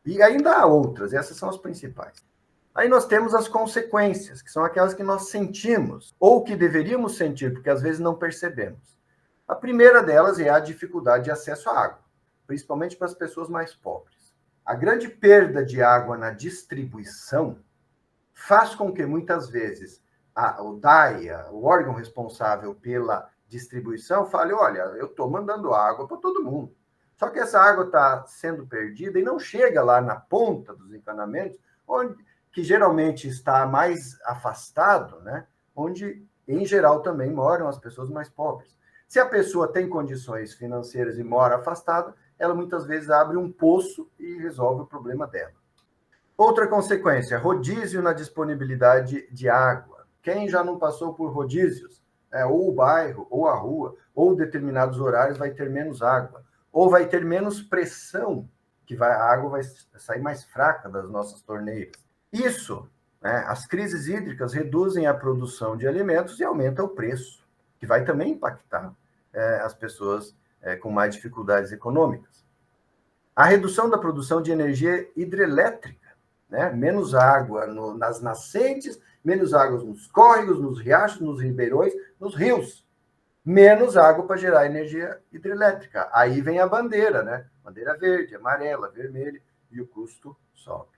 E ainda há outras, essas são as principais. Aí nós temos as consequências, que são aquelas que nós sentimos, ou que deveríamos sentir, porque às vezes não percebemos. A primeira delas é a dificuldade de acesso à água, principalmente para as pessoas mais pobres. A grande perda de água na distribuição faz com que, muitas vezes, o DAIA, o órgão responsável pela distribuição, fale, olha, eu estou mandando água para todo mundo. Só que essa água está sendo perdida e não chega lá na ponta dos encanamentos, que geralmente está mais afastado, né? Onde, em geral, também moram as pessoas mais pobres. Se a pessoa tem condições financeiras e mora afastada, ela muitas vezes abre um poço e resolve o problema dela. Outra consequência, rodízio na disponibilidade de água. Quem já não passou por rodízios, ou o bairro, ou a rua, ou determinados horários, vai ter menos água, ou vai ter menos pressão, a água vai sair mais fraca das nossas torneiras. Isso, né, as crises hídricas reduzem a produção de alimentos e aumentam o preço, que vai também impactar as pessoas com mais dificuldades econômicas. A redução da produção de energia hidrelétrica, né? Menos água nas nascentes, menos água nos córregos, nos riachos, nos ribeirões, nos rios. Menos água para gerar energia hidrelétrica. Aí vem a bandeira, né? Bandeira verde, amarela, vermelha, e o custo sobe.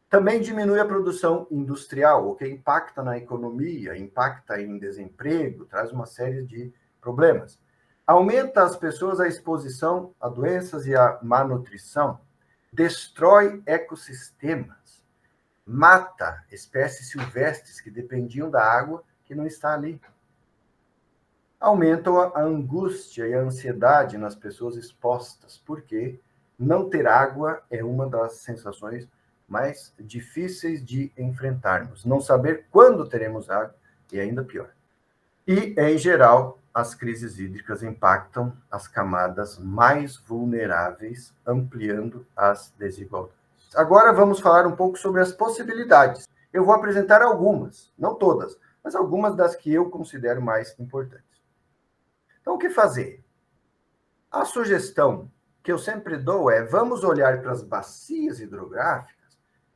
Também diminui a produção industrial, o que impacta na economia, impacta em desemprego, traz uma série de problemas. Aumenta as pessoas a exposição a doenças e a má nutrição, destrói ecossistemas, mata espécies silvestres que dependiam da água que não está ali. Aumentam a angústia e a ansiedade nas pessoas expostas, porque não ter água é uma das sensações mais difíceis de enfrentarmos. Não saber quando teremos água é ainda pior. E, em geral, as crises hídricas impactam as camadas mais vulneráveis, ampliando as desigualdades. Agora vamos falar um pouco sobre as possibilidades. Eu vou apresentar algumas, não todas, mas algumas das que eu considero mais importantes. Então, o que fazer? A sugestão que eu sempre dou é: vamos olhar para as bacias hidrográficas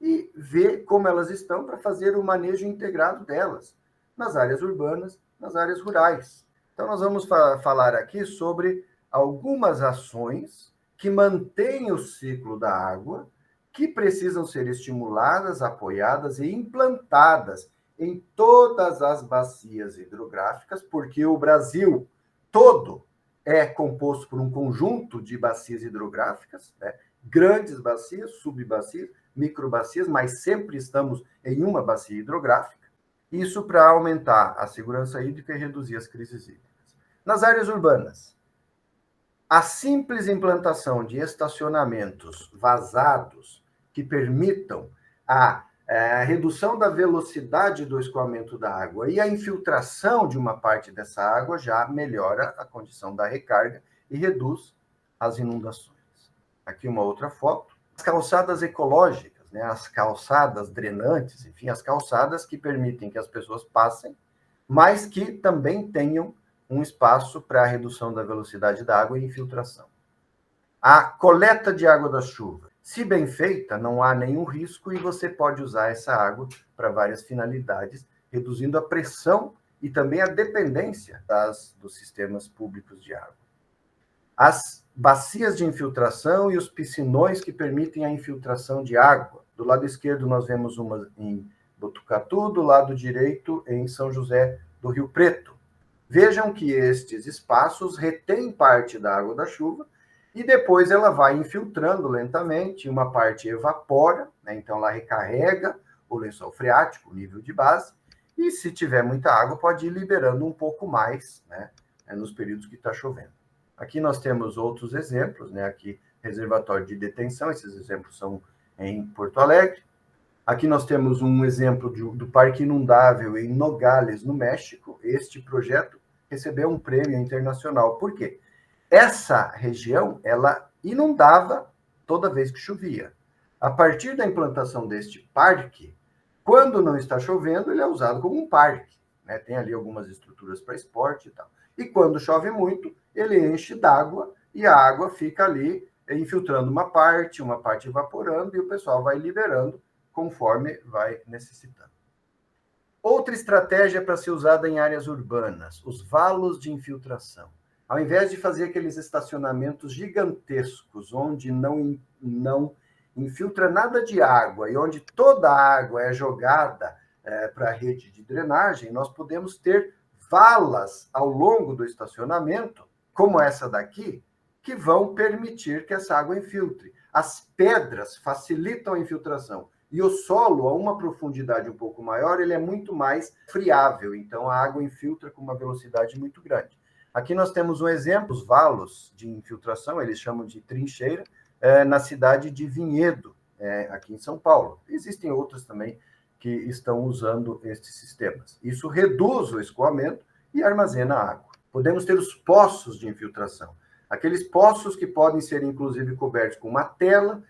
e ver como elas estão para fazer o manejo integrado delas, nas áreas urbanas, nas áreas rurais. Então, nós vamos falar aqui sobre algumas ações que mantêm o ciclo da água, que precisam ser estimuladas, apoiadas e implantadas em todas as bacias hidrográficas, porque o Brasil todo é composto por um conjunto de bacias hidrográficas, né? Grandes bacias, subbacias, microbacias, mas sempre estamos em uma bacia hidrográfica. Isso para aumentar a segurança hídrica e reduzir as crises hídricas. Nas áreas urbanas, a simples implantação de estacionamentos vazados que permitam a redução da velocidade do escoamento da água e a infiltração de uma parte dessa água já melhora a condição da recarga e reduz as inundações. Aqui uma outra foto. As calçadas ecológicas, né, as calçadas drenantes, enfim, as calçadas que permitem que as pessoas passem, mas que também tenham um espaço para a redução da velocidade da água e infiltração. A coleta de água da chuva. Se bem feita, não há nenhum risco e você pode usar essa água para várias finalidades, reduzindo a pressão e também a dependência dos sistemas públicos de água. As bacias de infiltração e os piscinões que permitem a infiltração de água. Do lado esquerdo, nós vemos uma em Botucatu, do lado direito, em São José do Rio Preto. Vejam que estes espaços retêm parte da água da chuva e depois ela vai infiltrando lentamente, uma parte evapora, né? Então ela recarrega o lençol freático, o nível de base, e se tiver muita água, pode ir liberando um pouco mais, né? Nos períodos que está chovendo. Aqui nós temos outros exemplos, né? Aqui, reservatório de detenção, esses exemplos são em Porto Alegre. Aqui nós temos um exemplo do Parque Inundável em Nogales, no México. Este projeto recebeu um prêmio internacional. Por quê? Essa região, ela inundava toda vez que chovia. A partir da implantação deste parque, quando não está chovendo, ele é usado como um parque, né? Tem ali algumas estruturas para esporte e tal. E quando chove muito, ele enche d'água e a água fica ali infiltrando uma parte evaporando e o pessoal vai liberando conforme vai necessitando. Outra estratégia para ser usada em áreas urbanas, os valos de infiltração. Ao invés de fazer aqueles estacionamentos gigantescos, onde não infiltra nada de água e onde toda a água é jogada para a rede de drenagem, nós podemos ter valas ao longo do estacionamento, como essa daqui, que vão permitir que essa água infiltre. As pedras facilitam a infiltração. E o solo, a uma profundidade um pouco maior, ele é muito mais friável. Então, a água infiltra com uma velocidade muito grande. Aqui nós temos um exemplo, os valos de infiltração, eles chamam de trincheira, na cidade de Vinhedo, aqui em São Paulo. Existem outras também que estão usando estes sistemas. Isso reduz o escoamento e armazena água. Podemos ter os poços de infiltração. Aqueles poços que podem ser, inclusive, cobertos com uma tela,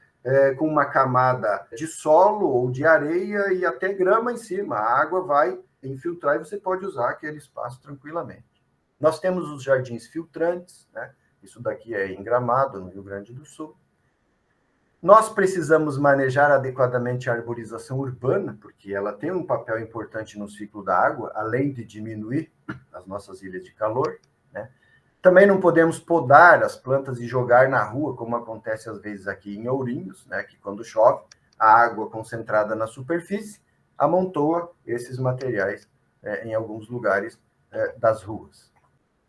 com uma camada de solo ou de areia e até grama em cima. A água vai infiltrar e você pode usar aquele espaço tranquilamente. Nós temos os jardins filtrantes, né? Isso daqui é em Gramado, no Rio Grande do Sul. Nós precisamos manejar adequadamente a arborização urbana, porque ela tem um papel importante no ciclo da água, além de diminuir as nossas ilhas de calor, né? Também não podemos podar as plantas e jogar na rua, como acontece às vezes aqui em Ourinhos, né? Que quando chove, a água concentrada na superfície amontoa esses materiais em alguns lugares das ruas.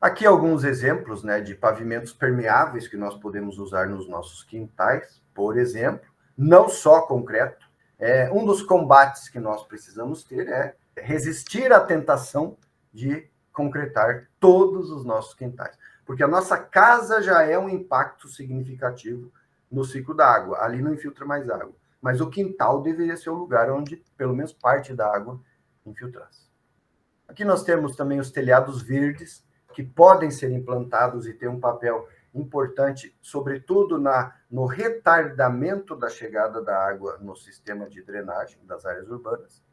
Aqui alguns exemplos, né, de pavimentos permeáveis que nós podemos usar nos nossos quintais, por exemplo, não só concreto. Um dos combates que nós precisamos ter é resistir à tentação de concretar todos os nossos quintais, porque a nossa casa já é um impacto significativo no ciclo da água, ali não infiltra mais água, mas o quintal deveria ser o lugar onde pelo menos parte da água infiltrasse. Aqui nós temos também os telhados verdes, que podem ser implantados e ter um papel importante, sobretudo no retardamento da chegada da água no sistema de drenagem das áreas urbanas.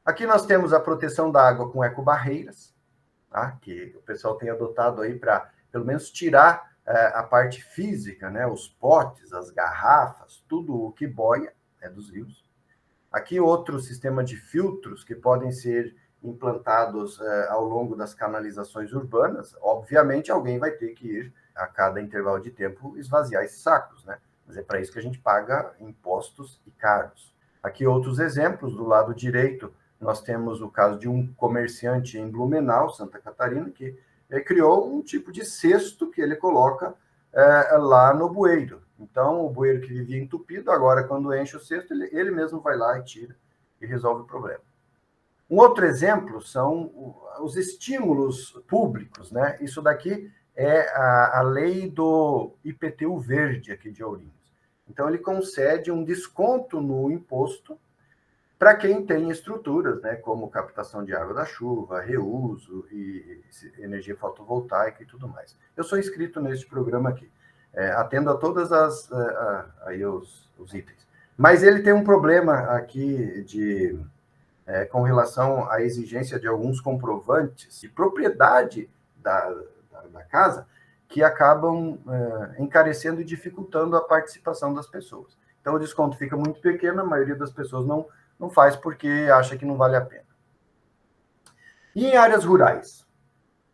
Aqui nós temos a proteção da água com ecobarreiras, tá? Que o pessoal tem adotado aí para, pelo menos, tirar a parte física, né? Os potes, as garrafas, tudo o que boia, dos rios. Aqui outro sistema de filtros que podem ser implantados ao longo das canalizações urbanas. Obviamente, alguém vai ter que ir a cada intervalo de tempo esvaziar esses sacos, né? Mas é para isso que a gente paga impostos e cargos. Aqui outros exemplos. Do lado direito, nós temos o caso de um comerciante em Blumenau, Santa Catarina, que criou um tipo de cesto que ele coloca lá no bueiro. Então, o bueiro que vivia entupido, agora, quando enche o cesto, ele mesmo vai lá e tira e resolve o problema. Um outro exemplo são os estímulos públicos, né? Isso daqui é a lei do IPTU verde aqui de Ourinhos. Então, ele concede um desconto no imposto para quem tem estruturas, né, como captação de água da chuva, reuso e energia fotovoltaica e tudo mais. Eu sou inscrito nesse programa aqui, atendo a todas os itens. Mas ele tem um problema aqui com relação à exigência de alguns comprovantes de propriedade da casa, que acabam encarecendo e dificultando a participação das pessoas. Então, o desconto fica muito pequeno, a maioria das pessoas não faz porque acha que não vale a pena. E em áreas rurais?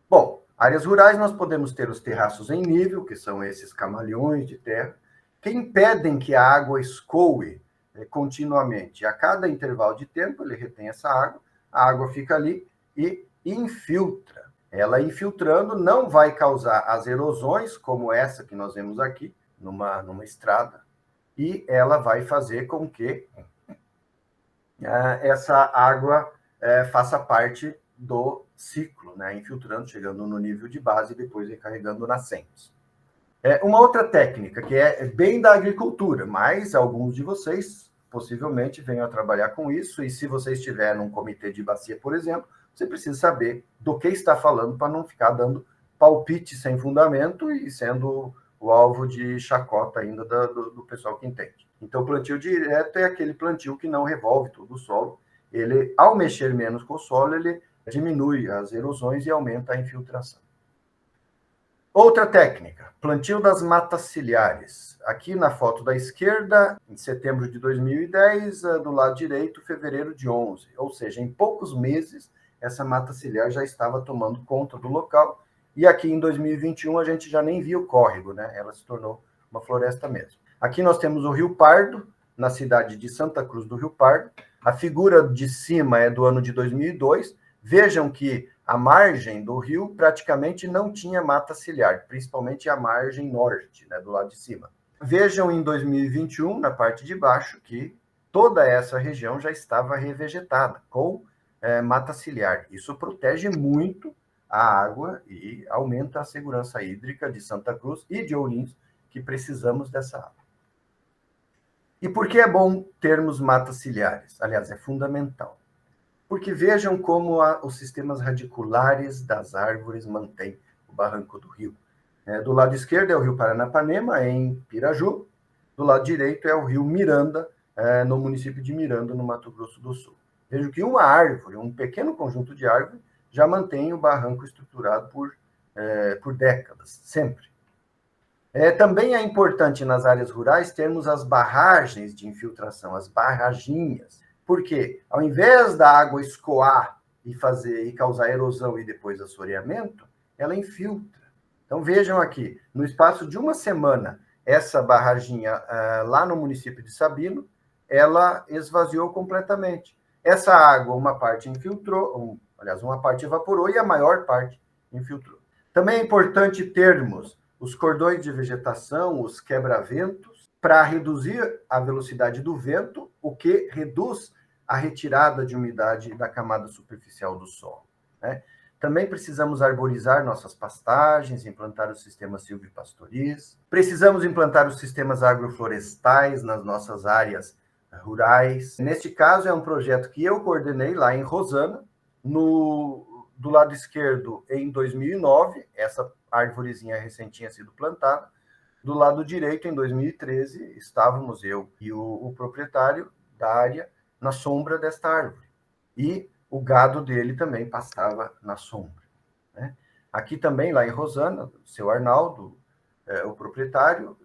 Bom, áreas rurais nós podemos ter os terraços em nível, que são esses camaleões de terra, que impedem que a água escoe continuamente. A cada intervalo de tempo, ele retém essa água, a água fica ali e infiltra. Ela infiltrando não vai causar as erosões, como essa que nós vemos aqui, numa estrada, e ela vai fazer com que essa água faça parte do ciclo, né? Infiltrando, chegando no nível de base e depois recarregando nascentes. Uma outra técnica que é bem da agricultura, mas alguns de vocês possivelmente venham a trabalhar com isso, e se você estiver num comitê de bacia, por exemplo, você precisa saber do que está falando para não ficar dando palpite sem fundamento e sendo o alvo de chacota ainda do pessoal que entende. Então, o plantio direto é aquele plantio que não revolve todo o solo. Ele, ao mexer menos com o solo, ele diminui as erosões e aumenta a infiltração. Outra técnica, plantio das matas ciliares. Aqui na foto da esquerda, em setembro de 2010, do lado direito, fevereiro de 11. Ou seja, em poucos meses, essa mata ciliar já estava tomando conta do local. E aqui em 2021 a gente já nem viu o córrego, né? Ela se tornou uma floresta mesmo. Aqui nós temos o Rio Pardo, na cidade de Santa Cruz do Rio Pardo. A figura de cima é do ano de 2002. Vejam que a margem do rio praticamente não tinha mata ciliar, principalmente a margem norte, né, do lado de cima. Vejam em 2021, na parte de baixo, que toda essa região já estava revegetada, com mata ciliar. Isso protege muito a água e aumenta a segurança hídrica de Santa Cruz e de Ourinhos, que precisamos dessa água. E por que é bom termos matas ciliares? Aliás, é fundamental. Porque vejam como os sistemas radiculares das árvores mantêm o barranco do rio. Do lado esquerdo é o rio Paranapanema, em Piraju. Do lado direito é o rio Miranda, no município de Miranda, no Mato Grosso do Sul. Vejam que uma árvore, um pequeno conjunto de árvores, já mantém o barranco estruturado por décadas, sempre. Também é importante nas áreas rurais termos as barragens de infiltração, as barraginhas, porque ao invés da água escoar e causar erosão e depois assoreamento, ela infiltra. Então vejam aqui, no espaço de uma semana, essa barraginha lá no município de Sabino, ela esvaziou completamente. Essa água, uma parte infiltrou, uma parte evaporou e a maior parte infiltrou. Também é importante termos os cordões de vegetação, os quebra-ventos, para reduzir a velocidade do vento, o que reduz a retirada de umidade da camada superficial do solo. Né? Também precisamos arborizar nossas pastagens, implantar os sistemas silvipastoris. Precisamos implantar os sistemas agroflorestais nas nossas áreas rurais. Neste caso, é um projeto que eu coordenei lá em Rosana, do lado esquerdo, em 2009, essa árvorezinha recém tinha sido plantada. Do lado direito, em 2013, estávamos eu e o proprietário da área na sombra desta árvore. E o gado dele também passava na sombra. Né? Aqui também, lá em Rosana, o seu Arnaldo o proprietário,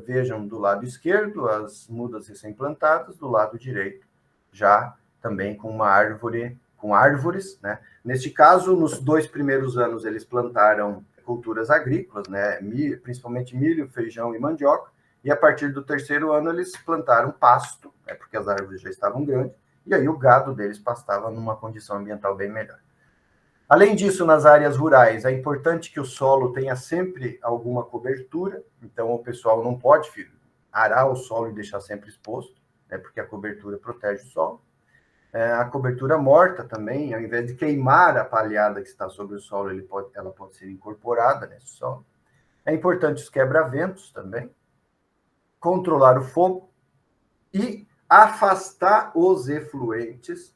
vejam do lado esquerdo as mudas recém-plantadas, do lado direito já também com uma árvore, com árvores, né? Neste caso, nos 2 primeiros anos eles plantaram culturas agrícolas, né? Principalmente milho, feijão e mandioca, e a partir do 3º ano eles plantaram pasto, né? Porque as árvores já estavam grandes, e aí o gado deles pastava numa condição ambiental bem melhor. Além disso, nas áreas rurais, é importante que o solo tenha sempre alguma cobertura, então o pessoal não pode arar o solo e deixar sempre exposto, né, porque a cobertura protege o solo. A cobertura morta também, ao invés de queimar a palhada que está sobre o solo, ela pode ser incorporada nesse solo. É importante os quebra-ventos também, controlar o fogo e afastar os efluentes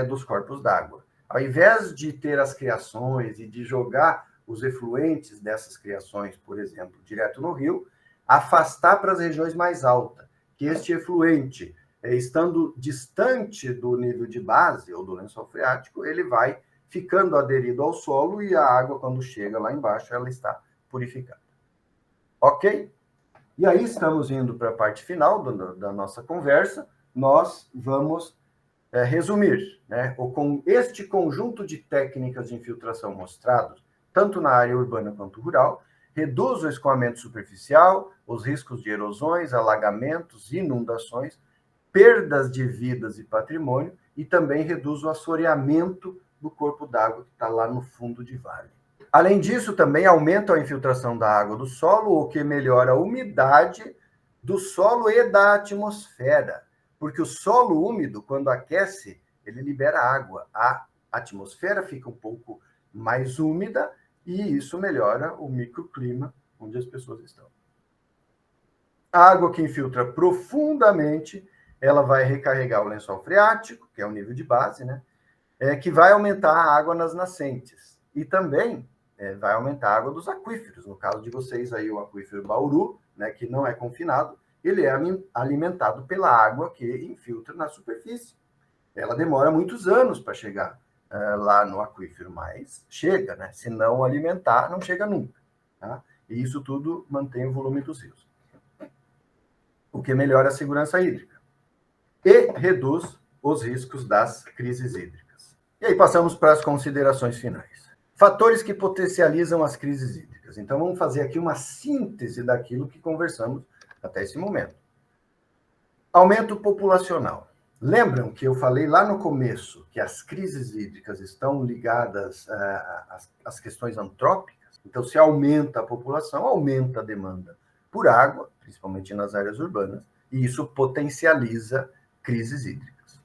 dos corpos d'água. Ao invés de ter as criações e de jogar os efluentes dessas criações, por exemplo, direto no rio, afastar para as regiões mais altas, que este efluente, estando distante do nível de base ou do lençol freático, ele vai ficando aderido ao solo e a água, quando chega lá embaixo, ela está purificada. Ok? E aí estamos indo para a parte final da nossa conversa. Nós vamos resumir, né? Com este conjunto de técnicas de infiltração mostrados, tanto na área urbana quanto rural, reduz o escoamento superficial, os riscos de erosões, alagamentos, inundações, perdas de vidas e patrimônio, e também reduz o assoreamento do corpo d'água que está lá no fundo de vale. Além disso, também aumenta a infiltração da água do solo, o que melhora a umidade do solo e da atmosfera. Porque o solo úmido, quando aquece, ele libera água. A atmosfera fica um pouco mais úmida e isso melhora o microclima onde as pessoas estão. A água que infiltra profundamente, ela vai recarregar o lençol freático, que é o nível de base, né? Que vai aumentar a água nas nascentes. E também vai aumentar a água dos aquíferos. No caso de vocês aí, o aquífero Bauru, né, que não é confinado, ele é alimentado pela água que infiltra na superfície. Ela demora muitos anos para chegar lá no aquífero, mas chega, né? Se não alimentar, não chega nunca. Tá? E isso tudo mantém o volume dos rios. O que melhora a segurança hídrica e reduz os riscos das crises hídricas. E aí passamos para as considerações finais. Fatores que potencializam as crises hídricas. Então vamos fazer aqui uma síntese daquilo que conversamos até esse momento. Aumento populacional. Lembram que eu falei lá no começo que as crises hídricas estão ligadas às questões antrópicas? Então, se aumenta a população, aumenta a demanda por água, principalmente nas áreas urbanas, e isso potencializa crises hídricas.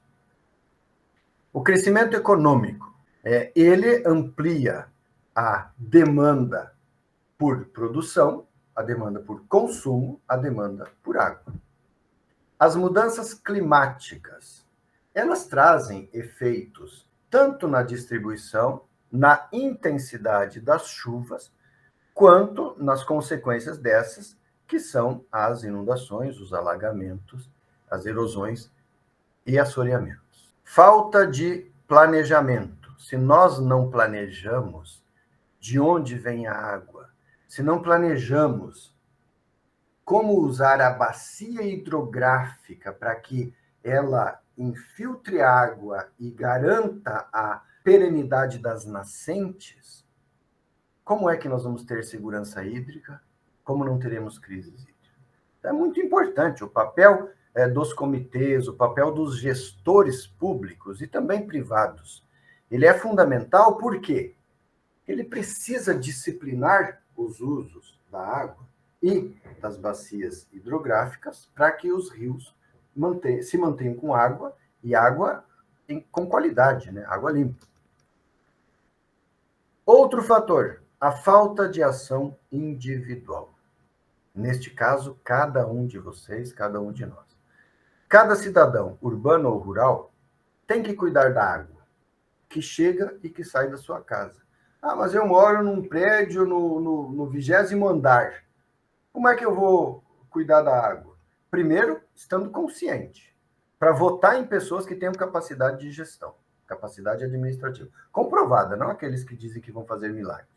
O crescimento econômico, ele amplia a demanda por produção, a demanda por consumo, a demanda por água. As mudanças climáticas, elas trazem efeitos tanto na distribuição, na intensidade das chuvas, quanto nas consequências dessas, que são as inundações, os alagamentos, as erosões e assoreamentos. Falta de planejamento. Se nós não planejamos de onde vem a água, se não planejamos como usar a bacia hidrográfica para que ela infiltre água e garanta a perenidade das nascentes, como é que nós vamos ter segurança hídrica? Como não teremos crises hídricas? É muito importante o papel dos comitês, o papel dos gestores públicos e também privados. Ele é fundamental porque ele precisa disciplinar os usos da água e das bacias hidrográficas para que os rios se mantenham com água e água com qualidade, né? Água limpa. Outro fator, a falta de ação individual. Neste caso, cada um de vocês, cada um de nós. Cada cidadão, urbano ou rural, tem que cuidar da água que chega e que sai da sua casa. Ah, mas eu moro num prédio no 20º andar. Como é que eu vou cuidar da água? Primeiro, estando consciente, para votar em pessoas que tenham capacidade de gestão, capacidade administrativa. Comprovada, não aqueles que dizem que vão fazer milagres.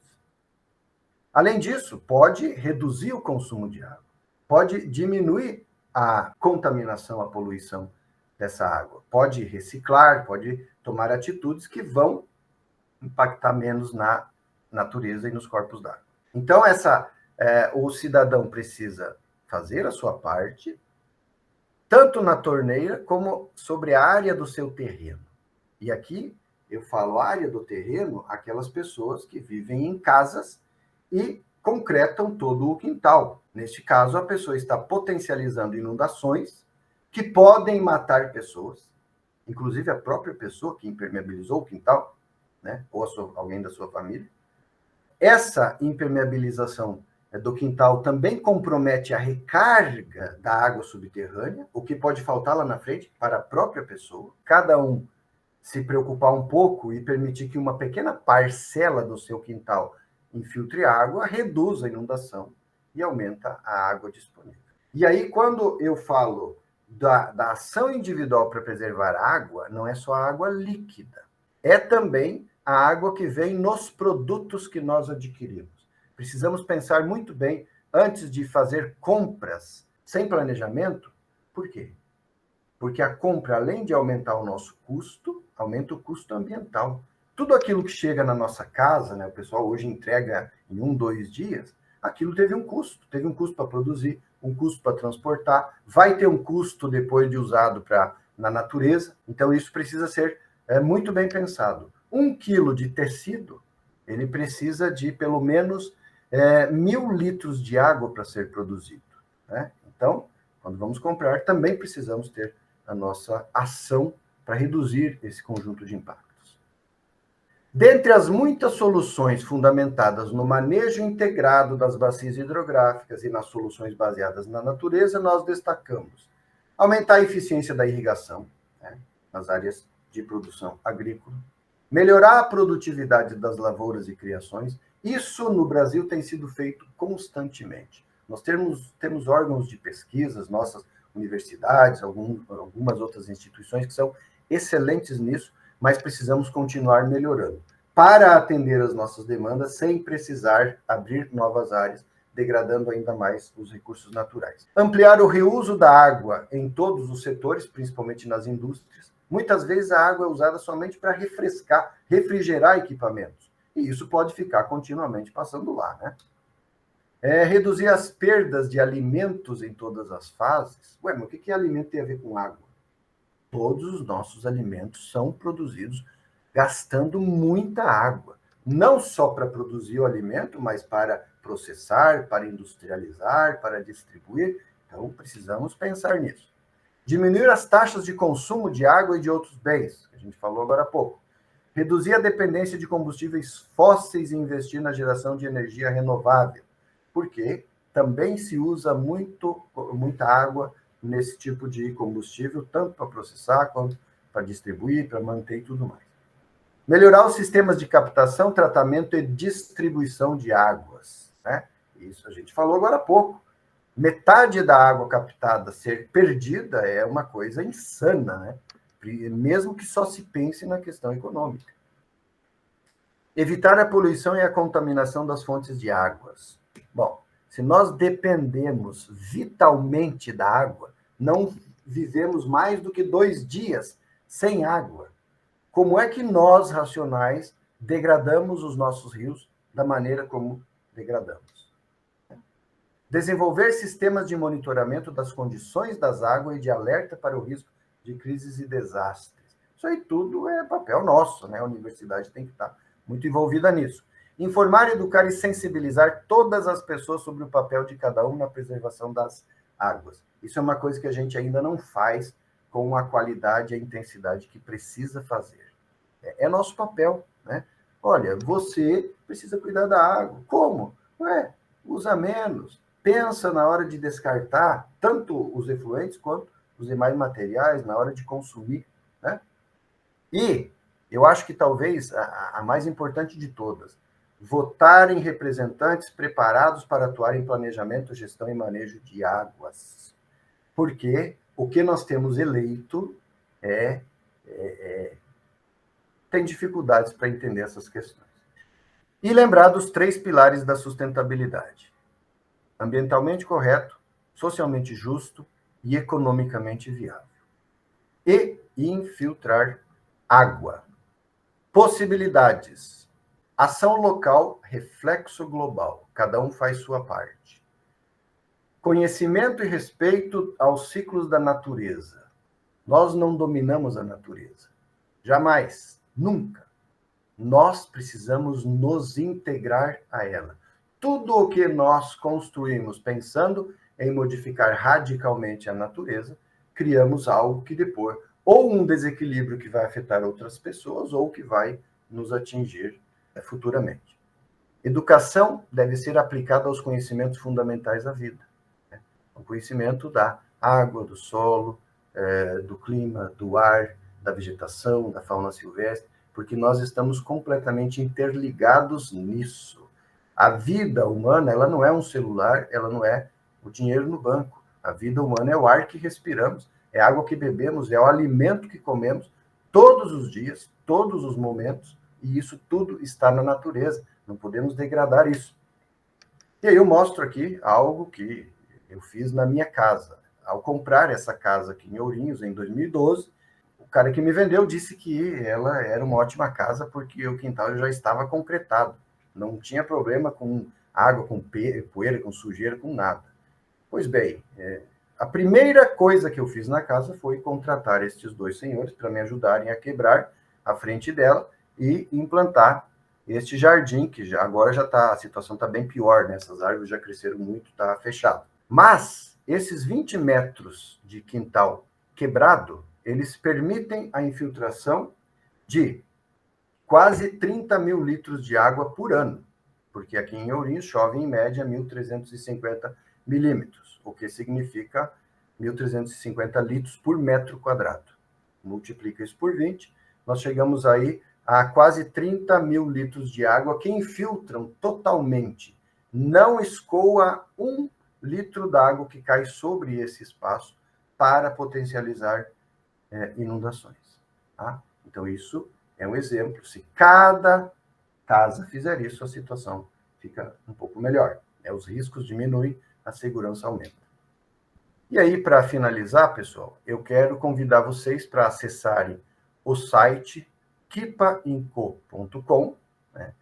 Além disso, pode reduzir o consumo de água, pode diminuir a contaminação, a poluição dessa água, pode reciclar, pode tomar atitudes que vão impactar menos na natureza e nos corpos d'água. Então, o cidadão precisa fazer a sua parte, tanto na torneira como sobre a área do seu terreno. E aqui eu falo área do terreno, aquelas pessoas que vivem em casas e concretam todo o quintal. Neste caso, a pessoa está potencializando inundações que podem matar pessoas, inclusive a própria pessoa que impermeabilizou o quintal, né? Ou alguém da sua família. Essa impermeabilização do quintal também compromete a recarga da água subterrânea, o que pode faltar lá na frente para a própria pessoa. Cada um se preocupar um pouco e permitir que uma pequena parcela do seu quintal infiltre água, reduz a inundação e aumenta a água disponível. E aí, quando eu falo da ação individual para preservar a água, não é só a água líquida, é também a água que vem nos produtos que nós adquirimos. Precisamos pensar muito bem antes de fazer compras sem planejamento. Por quê? Porque a compra, além de aumentar o nosso custo, aumenta o custo ambiental. Tudo aquilo que chega na nossa casa, né, o pessoal hoje entrega em 1, 2 dias, aquilo teve um custo para produzir, um custo para transportar, vai ter um custo depois de usado na natureza, então isso precisa ser muito bem pensado. 1 quilo de tecido, ele precisa de pelo menos 1.000 litros de água para ser produzido, né? Então, quando vamos comprar, também precisamos ter a nossa ação para reduzir esse conjunto de impactos. Dentre as muitas soluções fundamentadas no manejo integrado das bacias hidrográficas e nas soluções baseadas na natureza, nós destacamos aumentar a eficiência da irrigação, né, nas áreas de produção agrícola, melhorar a produtividade das lavouras e criações. Isso no Brasil tem sido feito constantemente. Nós temos órgãos de pesquisas, nossas universidades, algumas outras instituições que são excelentes nisso, mas precisamos continuar melhorando para atender as nossas demandas sem precisar abrir novas áreas, degradando ainda mais os recursos naturais. Ampliar o reuso da água em todos os setores, principalmente nas indústrias. Muitas vezes a água é usada somente para refrigerar equipamentos, e isso pode ficar continuamente passando lá, né? Reduzir as perdas de alimentos em todas as fases. Mas o que alimento tem a ver com água? Todos os nossos alimentos são produzidos gastando muita água. Não só para produzir o alimento, mas para processar, para industrializar, para distribuir. Então, precisamos pensar nisso. Diminuir as taxas de consumo de água e de outros bens, que a gente falou agora há pouco. Reduzir a dependência de combustíveis fósseis e investir na geração de energia renovável, porque também se usa muita água nesse tipo de combustível, tanto para processar, quanto para distribuir, para manter e tudo mais. Melhorar os sistemas de captação, tratamento e distribuição de águas, né? Isso a gente falou agora há pouco. Metade da água captada ser perdida é uma coisa insana, né? Mesmo que só se pense na questão econômica. Evitar a poluição e a contaminação das fontes de águas. Bom, se nós dependemos vitalmente da água, não vivemos mais do que 2 dias sem água. Como é que nós, racionais, degradamos os nossos rios da maneira como degradamos? Desenvolver sistemas de monitoramento das condições das águas e de alerta para o risco de crises e desastres. Isso aí tudo é papel nosso, né? A universidade tem que estar muito envolvida nisso. Informar, educar e sensibilizar todas as pessoas sobre o papel de cada um na preservação das águas. Isso é uma coisa que a gente ainda não faz com a qualidade e a intensidade que precisa fazer. É nosso papel, né? Olha, você precisa cuidar da água. Como? Usa menos. Pensa na hora de descartar tanto os efluentes quanto os demais materiais, na hora de consumir, né? E eu acho que talvez a mais importante de todas, votar em representantes preparados para atuar em planejamento, gestão e manejo de águas. Porque o que nós temos eleito tem dificuldades para entender essas questões. E lembrar dos 3 pilares da sustentabilidade: ambientalmente correto, socialmente justo e economicamente viável. E infiltrar água. Possibilidades: ação local, reflexo global. Cada um faz sua parte. Conhecimento e respeito aos ciclos da natureza. Nós não dominamos a natureza. Jamais, nunca. Nós precisamos nos integrar a ela. Tudo o que nós construímos pensando em modificar radicalmente a natureza, criamos algo que depois, ou um desequilíbrio que vai afetar outras pessoas, ou que vai nos atingir futuramente. Educação deve ser aplicada aos conhecimentos fundamentais da vida. O conhecimento da água, do solo, do clima, do ar, da vegetação, da fauna silvestre, porque nós estamos completamente interligados nisso. A vida humana, ela não é um celular, ela não é o dinheiro no banco. A vida humana é o ar que respiramos, é a água que bebemos, é o alimento que comemos todos os dias, todos os momentos, e isso tudo está na natureza. Não podemos degradar isso. E aí eu mostro aqui algo que eu fiz na minha casa. Ao comprar essa casa aqui em Ourinhos, em 2012, o cara que me vendeu disse que ela era uma ótima casa porque o quintal já estava concretado. Não tinha problema com água, com poeira, com sujeira, com nada. Pois bem, a primeira coisa que eu fiz na casa foi contratar estes 2 senhores para me ajudarem a quebrar a frente dela e implantar este jardim, que agora a situação está bem pior, né? Essas árvores já cresceram muito, está fechado. Mas esses 20 metros de quintal quebrado, eles permitem a infiltração de quase 30 mil litros de água por ano, porque aqui em Ourinhos chove em média 1.350 milímetros, o que significa 1.350 litros por metro quadrado. Multiplica isso por 20, nós chegamos aí a quase 30 mil litros de água que infiltram totalmente. Não escoa 1 litro d'água que cai sobre esse espaço para potencializar inundações. Tá? Então, isso é um exemplo. Se cada casa fizer isso, a situação fica um pouco melhor. Os riscos diminuem, a segurança aumenta. E aí, para finalizar, pessoal, eu quero convidar vocês para acessarem o site kipainco.com, né,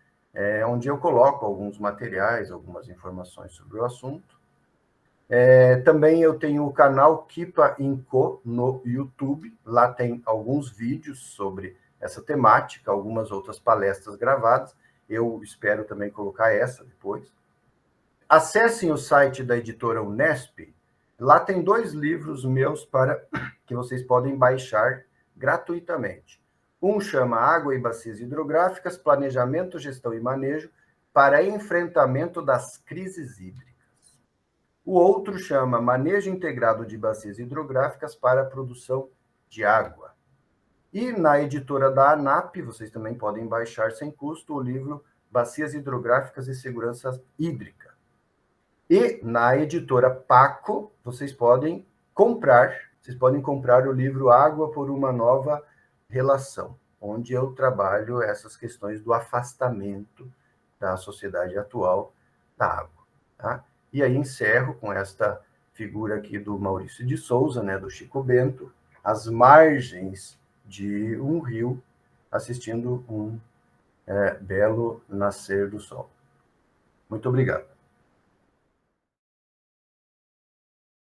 onde eu coloco alguns materiais, algumas informações sobre o assunto. Também eu tenho o canal Kipa Inco no YouTube. Lá tem alguns vídeos sobre essa temática, algumas outras palestras gravadas. Eu espero também colocar essa depois. Acessem o site da editora Unesp. Lá tem 2 livros meus que vocês podem baixar gratuitamente. Um chama Água e Bacias Hidrográficas, Planejamento, Gestão e Manejo para Enfrentamento das Crises Hídricas. O outro chama Manejo Integrado de Bacias Hidrográficas para a Produção de Água. E na editora da ANAP, vocês também podem baixar sem custo o livro Bacias Hidrográficas e Segurança Hídrica. E na editora Paco, vocês podem comprar o livro Água por uma Nova Relação, onde eu trabalho essas questões do afastamento da sociedade atual da água. Tá? E aí encerro com esta figura aqui do Maurício de Souza, né, do Chico Bento, às margens de um rio, assistindo um belo nascer do sol. Muito obrigado.